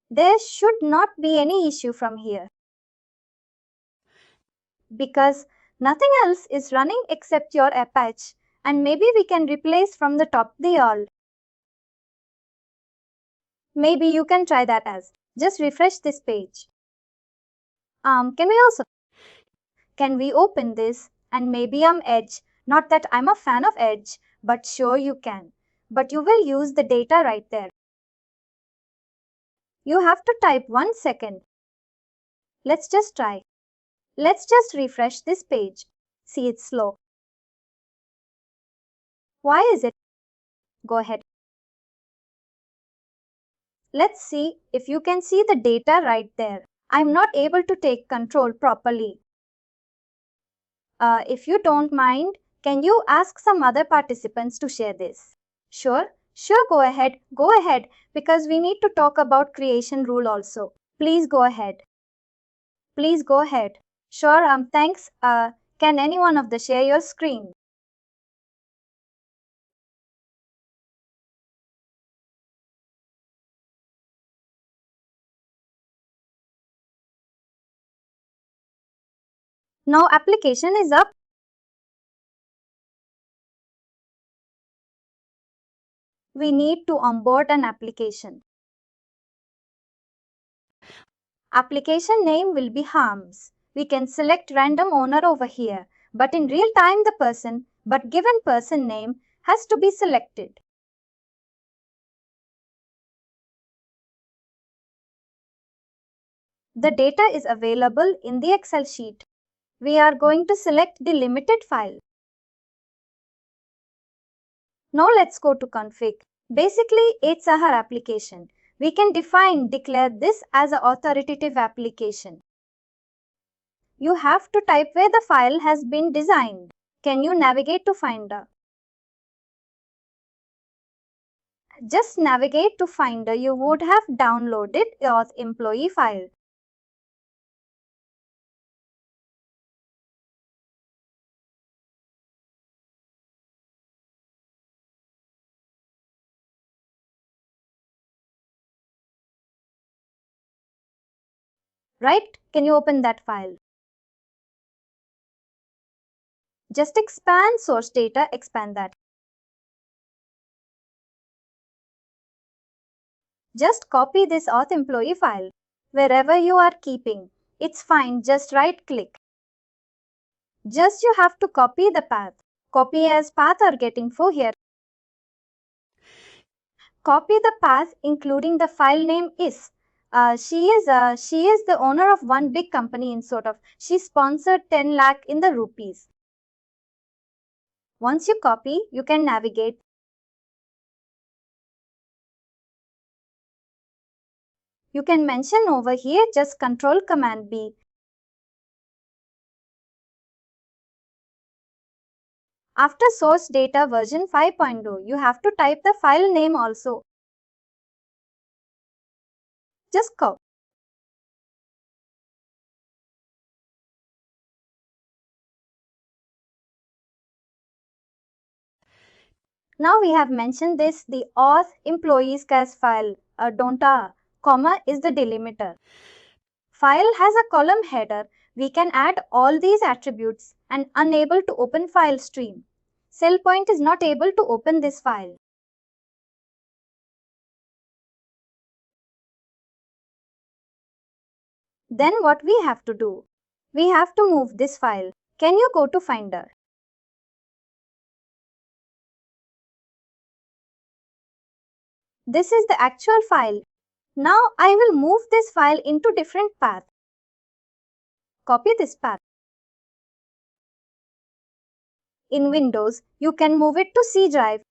S2: There should not be any issue from here, because nothing else is running except your Apache, and maybe we can replace from the top the all. Maybe you can try that as. Just refresh this page. Can we open this? And maybe Edge. Not that I'm a fan of Edge, but sure you can. But you will use the data right there. You have to type 1 second. Let's just try. Let's just refresh this page. See, it's slow. Why is it? Go ahead. Let's see if you can see the data right there. I'm not able to take control properly. If you don't mind, can you ask some other participants to share this? Sure, go ahead, because we need to talk about creation rule also. Please go ahead. Sure, thanks. Can any one of the share your screen? Now application is up. We need to onboard an application. Application name will be harms. We can select random owner over here, but in real time given person name has to be selected. The data is available in the Excel sheet. We are going to select the limited file. Now let's go to config. Basically, it's our application. We can declare this as an authoritative application. You have to type where the file has been designed. Can you navigate to Finder? Just navigate to Finder. You would have downloaded your employee file. Right? Can you open that file? Just expand source data, expand that. Just copy this auth employee file wherever you are keeping. It's fine, just right click. Just you have to copy the path. Copy as path or get info here. Copy the path including the file name is. She is the owner of one big company in sort of. She sponsored 10 lakh in the rupees. Once you copy, you can navigate. You can mention over here just Control Command B. After source data version 5.0, you have to type the file name also. Just copy. Now we have mentioned this, the auth employees cas file, comma is the delimiter. File has a column header. We can add all these attributes and unable to open file stream. SailPoint is not able to open this file. Then what we have to do? We have to move this file. Can you go to Finder? This is the actual file. Now I will move this file into different path. Copy this path. In Windows, you can move it to C drive.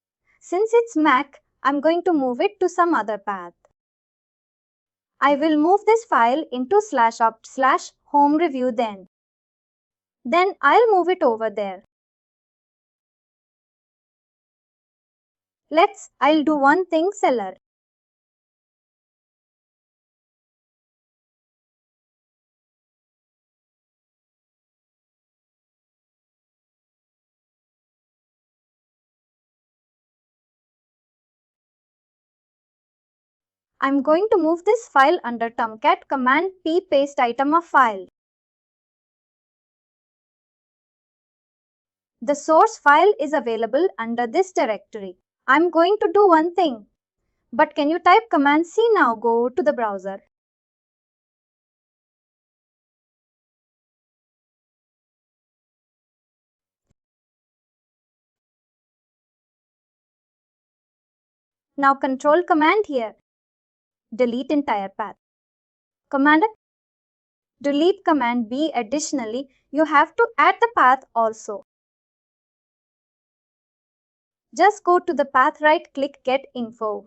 S2: Since it's Mac, I'm going to move it to some other path. I will move this file into /opt/home review then. Then I'll move it over there. I'll do one thing, seller. I'm going to move this file under Tomcat command P paste item of file. The source file is available under this directory. I'm going to do one thing. But can you type command C now? Go to the browser. Now control command here. Delete entire path. Command delete command B. Additionally, you have to add the path also. Just go to the path, right click, get info.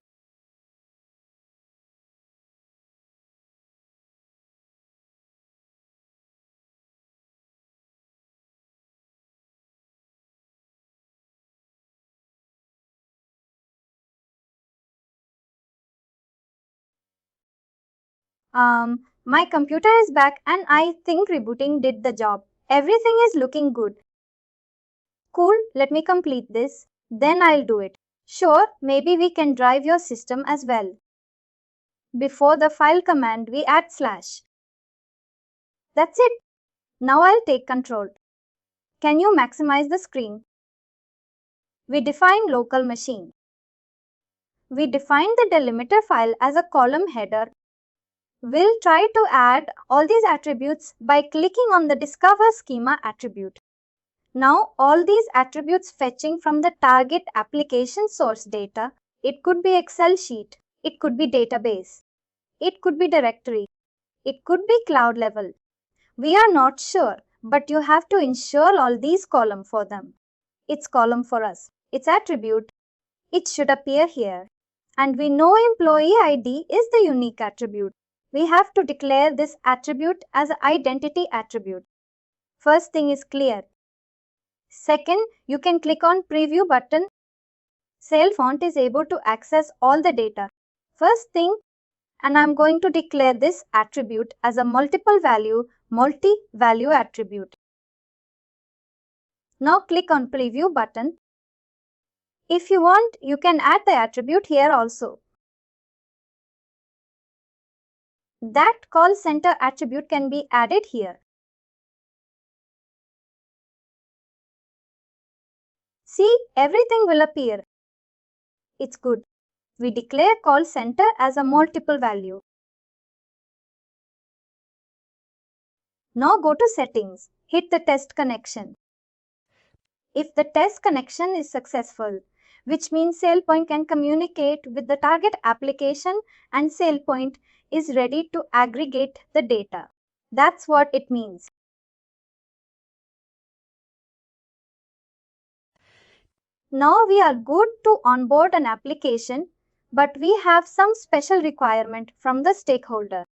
S2: My computer is back and I think rebooting did the job. Everything is looking good. Cool, let me complete this. Then I'll do it. Sure, maybe we can drive your system as well. Before the file command, we add /. That's it. Now I'll take control. Can you maximize the screen? We define local machine. We define the delimiter file as a column header. We'll try to add all these attributes by clicking on the Discover Schema attribute. Now all these attributes fetching from the target application source data. It could be Excel sheet. It could be database. It could be directory. It could be cloud level. We are not sure, but you have to ensure all these column for them. It's column for us. It's attribute. It should appear here. And we know employee ID is the unique attribute. We have to declare this attribute as an identity attribute. First thing is clear. Second, you can click on preview button. SailPoint is able to access all the data. First thing, and I'm going to declare this attribute as a multi-value attribute. Now click on preview button. If you want, you can add the attribute here also. That call center attribute can be added here. See, everything will appear. It's good. We declare call center as a multiple value. Now go to settings. Hit the test connection. If the test connection is successful, which means SailPoint can communicate with the target application and SailPoint is ready to aggregate the data. That's what it means. Now we are good to onboard an application, but we have some special requirement from the stakeholder.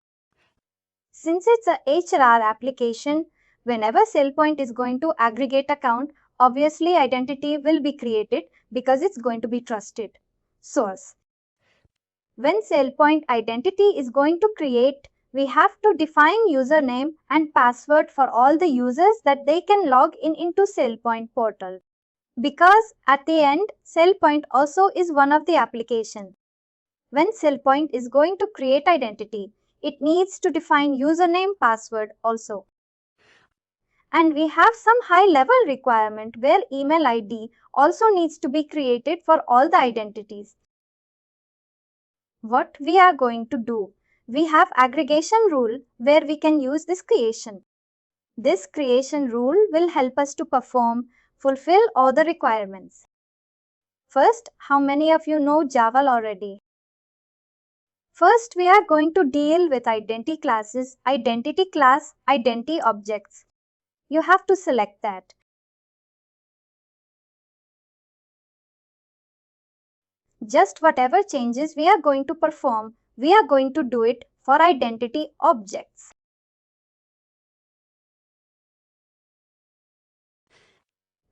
S2: Since it's a HR application, whenever SailPoint is going to aggregate account, obviously identity will be created because it's going to be trusted. Source. When SailPoint identity is going to create, we have to define username and password for all the users that they can log in into SailPoint portal. Because at the end, SailPoint also is one of the application. When SailPoint is going to create identity, it needs to define username password also. And we have some high level requirement where email ID also needs to be created for all the identities. What we are going to do? We have aggregation rule where we can use this creation. This creation rule will help us to fulfill all the requirements. First, how many of you know Java already? First, we are going to deal with identity classes, identity class, identity objects. You have to select that. Just whatever changes we are going to perform, we are going to do it for identity objects.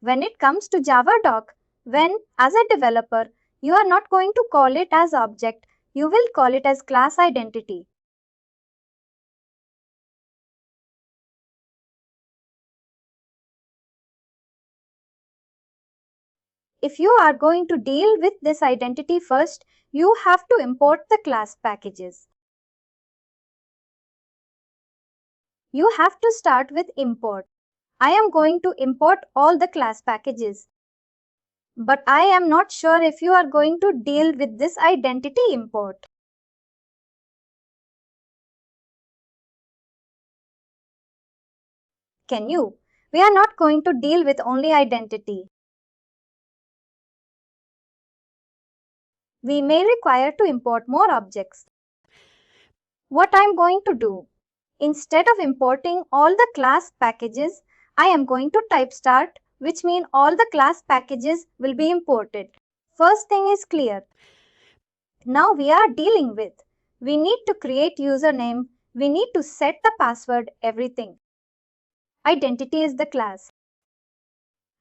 S2: When it comes to Java doc, when as a developer, you are not going to call it as object, you will call it as class identity. If you are going to deal with this identity first, you have to import the class packages. You have to start with import. I am going to import all the class packages. But I am not sure if you are going to deal with this identity import. Can you? We are not going to deal with only identity. We may require to import more objects. What I am going to do? Instead of importing all the class packages, I am going to type start, which means all the class packages will be imported. First thing is clear. Now we are dealing with. We need to create username. We need to set the password, everything. Identity is the class.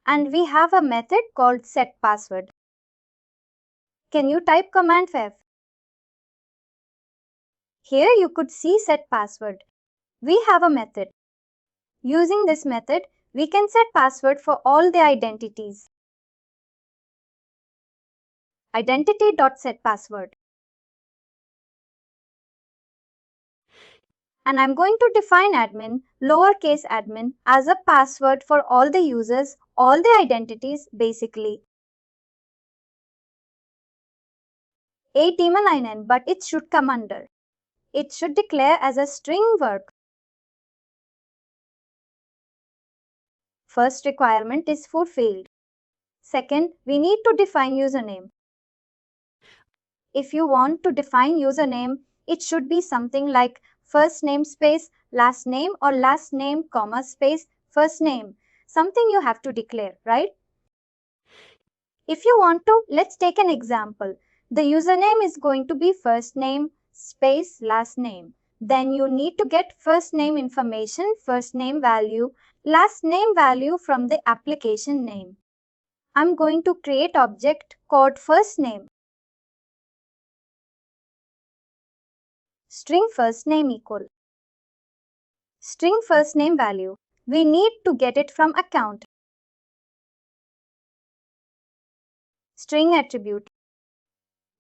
S2: And we have a method called setPassword. Can you type command F? Here you could see setPassword. We have a method. Using this method, we can set password for all the identities. Identity.setPassword. And I'm going to define admin, lowercase admin, as a password for all the users, all the identities basically. A daemon inen, but it should come under. It should declare as a string work. First requirement is fulfilled. Second, we need to define username. If you want to define username, it should be something like first name space last name or last name comma space first name. Something you have to declare, right? If you want to, let's take an example. The username is going to be first name space last name. Then you need to get first name information, first name value, last name value from the application name. I'm going to create object called first name. String first name equal. String first name value. We need to get it from account. String attribute.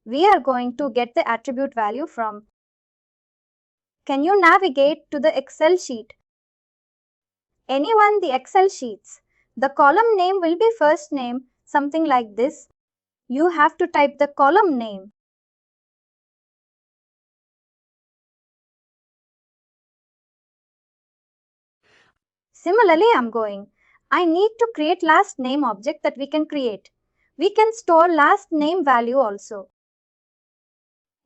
S2: We are going to get the attribute value from. Can you navigate to the Excel sheet? Anyone the Excel sheets. The column name will be first name, something like this. You have to type the column name. Similarly, I need to create last name object that we can create. We can store last name value also.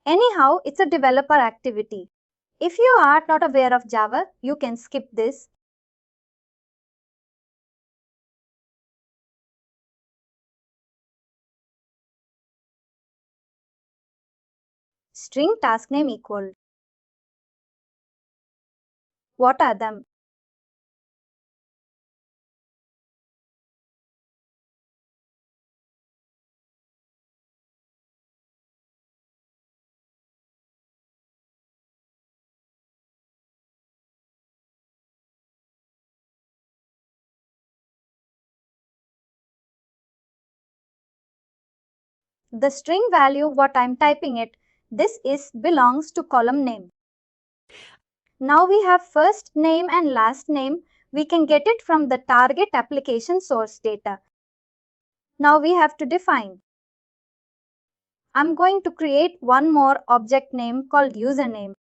S2: Anyhow, it's a developer activity. If you are not aware of Java, you can skip this. String task name equal. What are them? The string value what I'm typing it, this is belongs to column name. Now we have first name and last name. We can get it from the target application source data. Now we have to define. I'm going to create one more object name called username.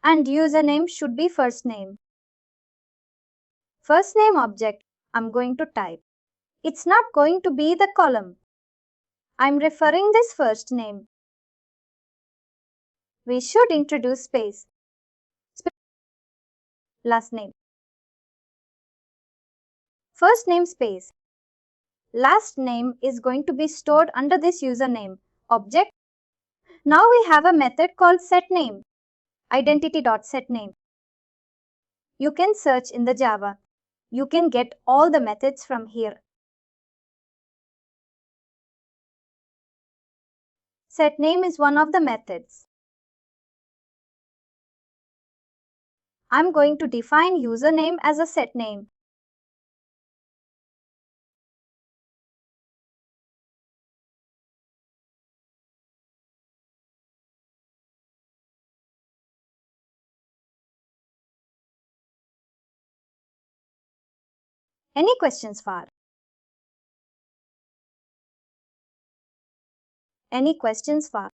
S2: And username should be first name. First name object, I'm going to type. It's not going to be the column. I'm referring this first name. We should introduce space. Last name. First name space. Last name is going to be stored under this username object. Now we have a method called setName. Identity.setName. You can search in the Java. You can get all the methods from here. SetName is one of the methods. I'm going to define username as a setName. Any questions, Far? Any questions, Far?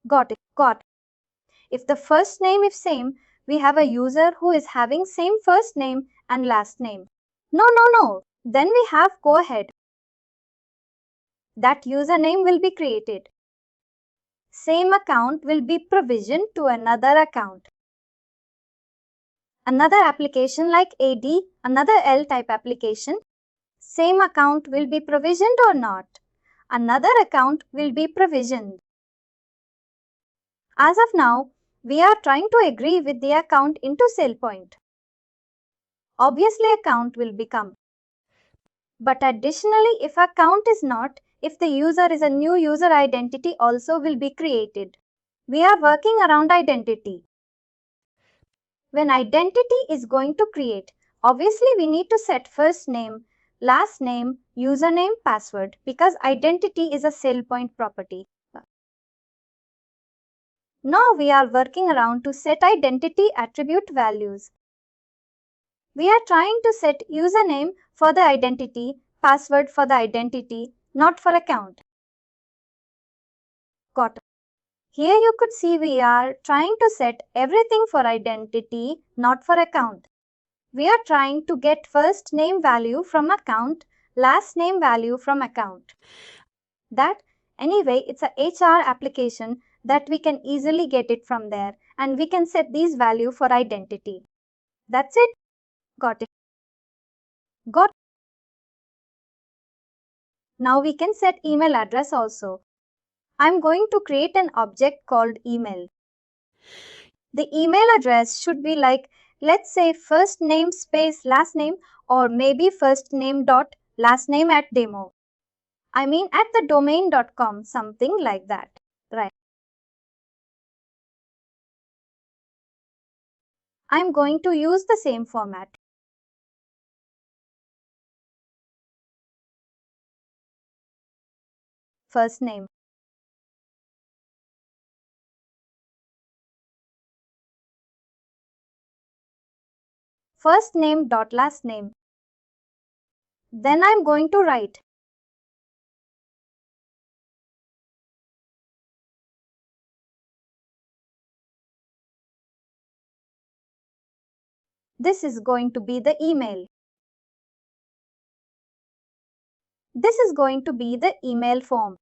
S2: Got it. Got. If the first name is same, we have a user who is having same first name and last name. No. Then we have go ahead. That username will be created. Same account will be provisioned to another account. Another application like AD, another L-type application. Same account will be provisioned or not. Another account will be provisioned. As of now, we are trying to agree with the account into SailPoint. Obviously, account will become. But additionally, if account is not, if the user is a new user, identity also will be created. We are working around identity. When identity is going to create, obviously we need to set first name, last name, username, password because identity is a SailPoint property. Now we are working around to set identity attribute values. We are trying to set username for the identity, password for the identity, not for account. Got it. Here you could see we are trying to set everything for identity, not for account. We are trying to get first name value from account, last name value from account. That anyway, it's a HR application that we can easily get it from there and we can set these value for identity. That's it. Got it. Got it. Now we can set email address also. I'm going to create an object called email. The email address should be like, let's say first name space last name or maybe first name dot last name at demo. I mean at the domain.com, something like that, right? I'm going to use the same format. First name. First name dot last name. Then I'm going to write. This is going to be the email. This is going to be the email form.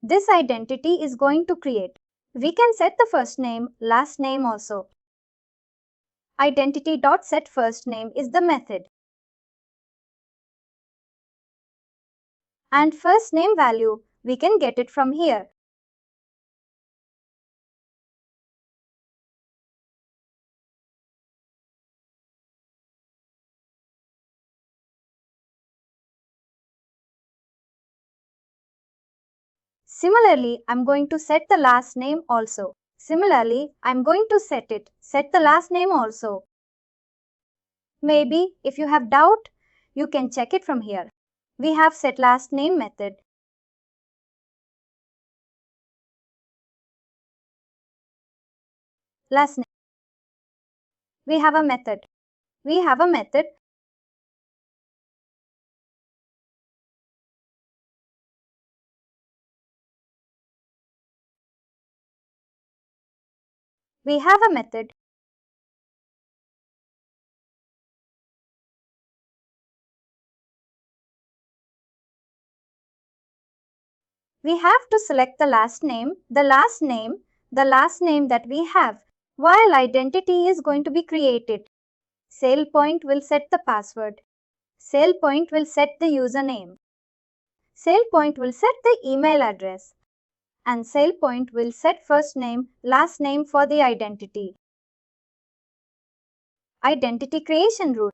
S2: This identity is going to create. We can set the first name, last name also. Identity.setFirstName is the method. And first name value, we can get it from here. Similarly, I'm going to set the last name also. Similarly, I'm going to set the last name also. Maybe if you have doubt, you can check it from here. We have set last name method. Last name. We have a method. We have a method. We have a method. We have to select the last name that we have, while identity is going to be created. SailPoint will set the password. SailPoint will set the username. SailPoint will set the email address. And SailPoint will set first name, last name for the identity. Identity creation rule.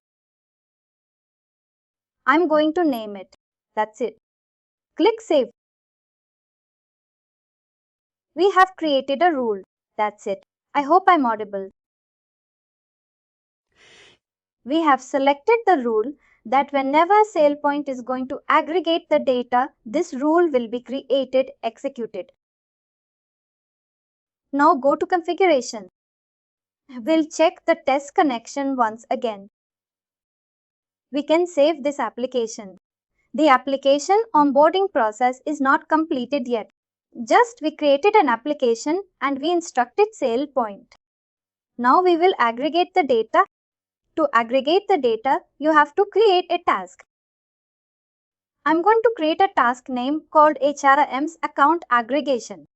S2: I'm going to name it. That's it. Click Save. We have created a rule. That's it. I hope I'm audible. We have selected the rule that whenever SailPoint is going to aggregate the data, this rule will be created, executed. Now go to configuration. We'll check the test connection once again. We can save this application. The application onboarding process is not completed yet. Just we created an application and we instructed SailPoint. Now we will aggregate the data. To aggregate the data, you have to create a task. I'm going to create a task name called HRM's account aggregation.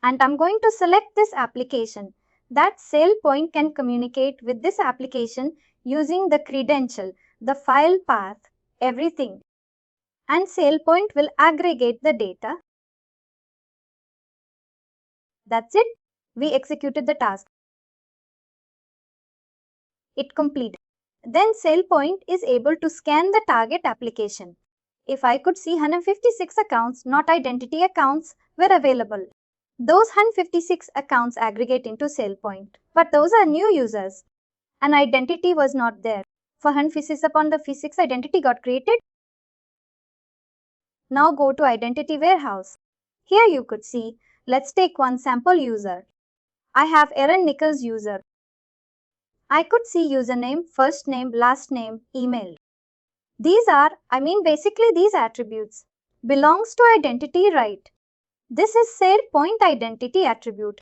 S2: And I'm going to select this application. That SailPoint can communicate with this application using the credential, the file path, everything. And SailPoint will aggregate the data. That's it. We executed the task. It completed. Then SailPoint is able to scan the target application. If I could see 156 accounts, not identity accounts, were available. Those 156 accounts aggregate into SailPoint, but those are new users. An identity was not there. For 156 upon the 56 identity got created. Now go to Identity Warehouse. Here you could see, let's take one sample user. I have Aaron Nichols user. I could see username, first name, last name, email. These attributes belongs to identity, right? This is SailPoint identity attribute.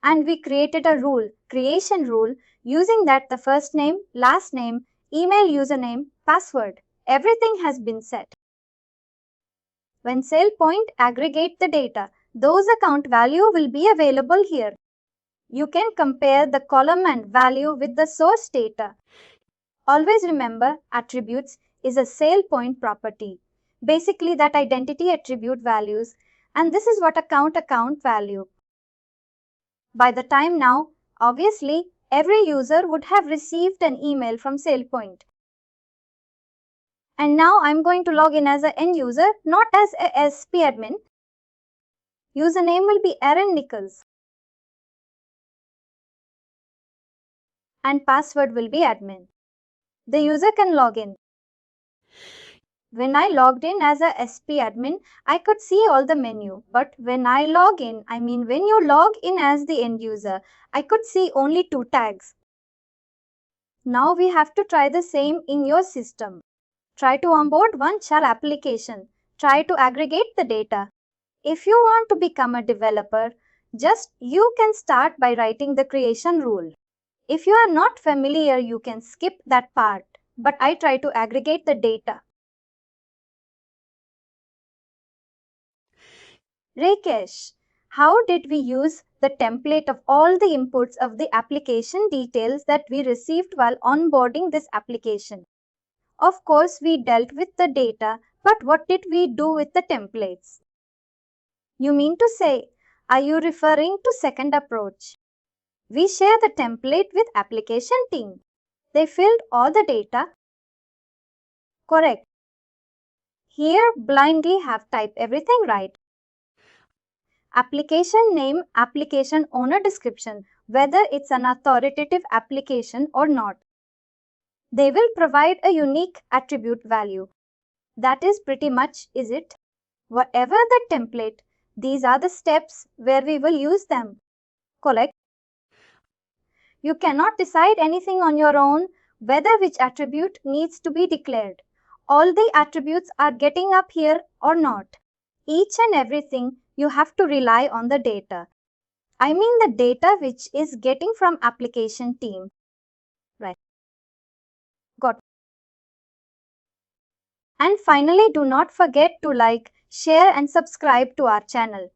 S2: And we created a rule, creation rule, using that the first name, last name, email, username, password, everything has been set. When SailPoint aggregate the data, those account value will be available here. You can compare the column and value with the source data. Always remember, attributes is a SailPoint property. Basically that identity attribute values, and this is what account value. By the time now, obviously, every user would have received an email from SailPoint. And now I'm going to log in as an end user, not as a SP admin. Username will be Aaron Nichols. And password will be admin. The user can log in. When I logged in as a SP admin, I could see all the menu. But when I log in, when you log in as the end user, I could see only 2 tags. Now we have to try the same in your system. Try to onboard one shell application. Try to aggregate the data. If you want to become a developer, you can start by writing the creation rule. If you are not familiar, you can skip that part. But I try to aggregate the data. Rakesh, how did we use the template of all the inputs of the application details that we received while onboarding this application? Of course, we dealt with the data, but what did we do with the templates? You mean to say, are you referring to second approach? We share the template with application team. They filled all the data. Correct. Here blindly have typed everything right. Application name, application owner description, whether it's an authoritative application or not. They will provide a unique attribute value. That is pretty much is it. Whatever the template, these are the steps where we will use them. Correct. You cannot decide anything on your own whether which attribute needs to be declared. All the attributes are getting up here or not. Each and everything you have to rely on the data. I mean the data which is getting from application team. Right. Got. And finally, do not forget to like, share and subscribe to our channel.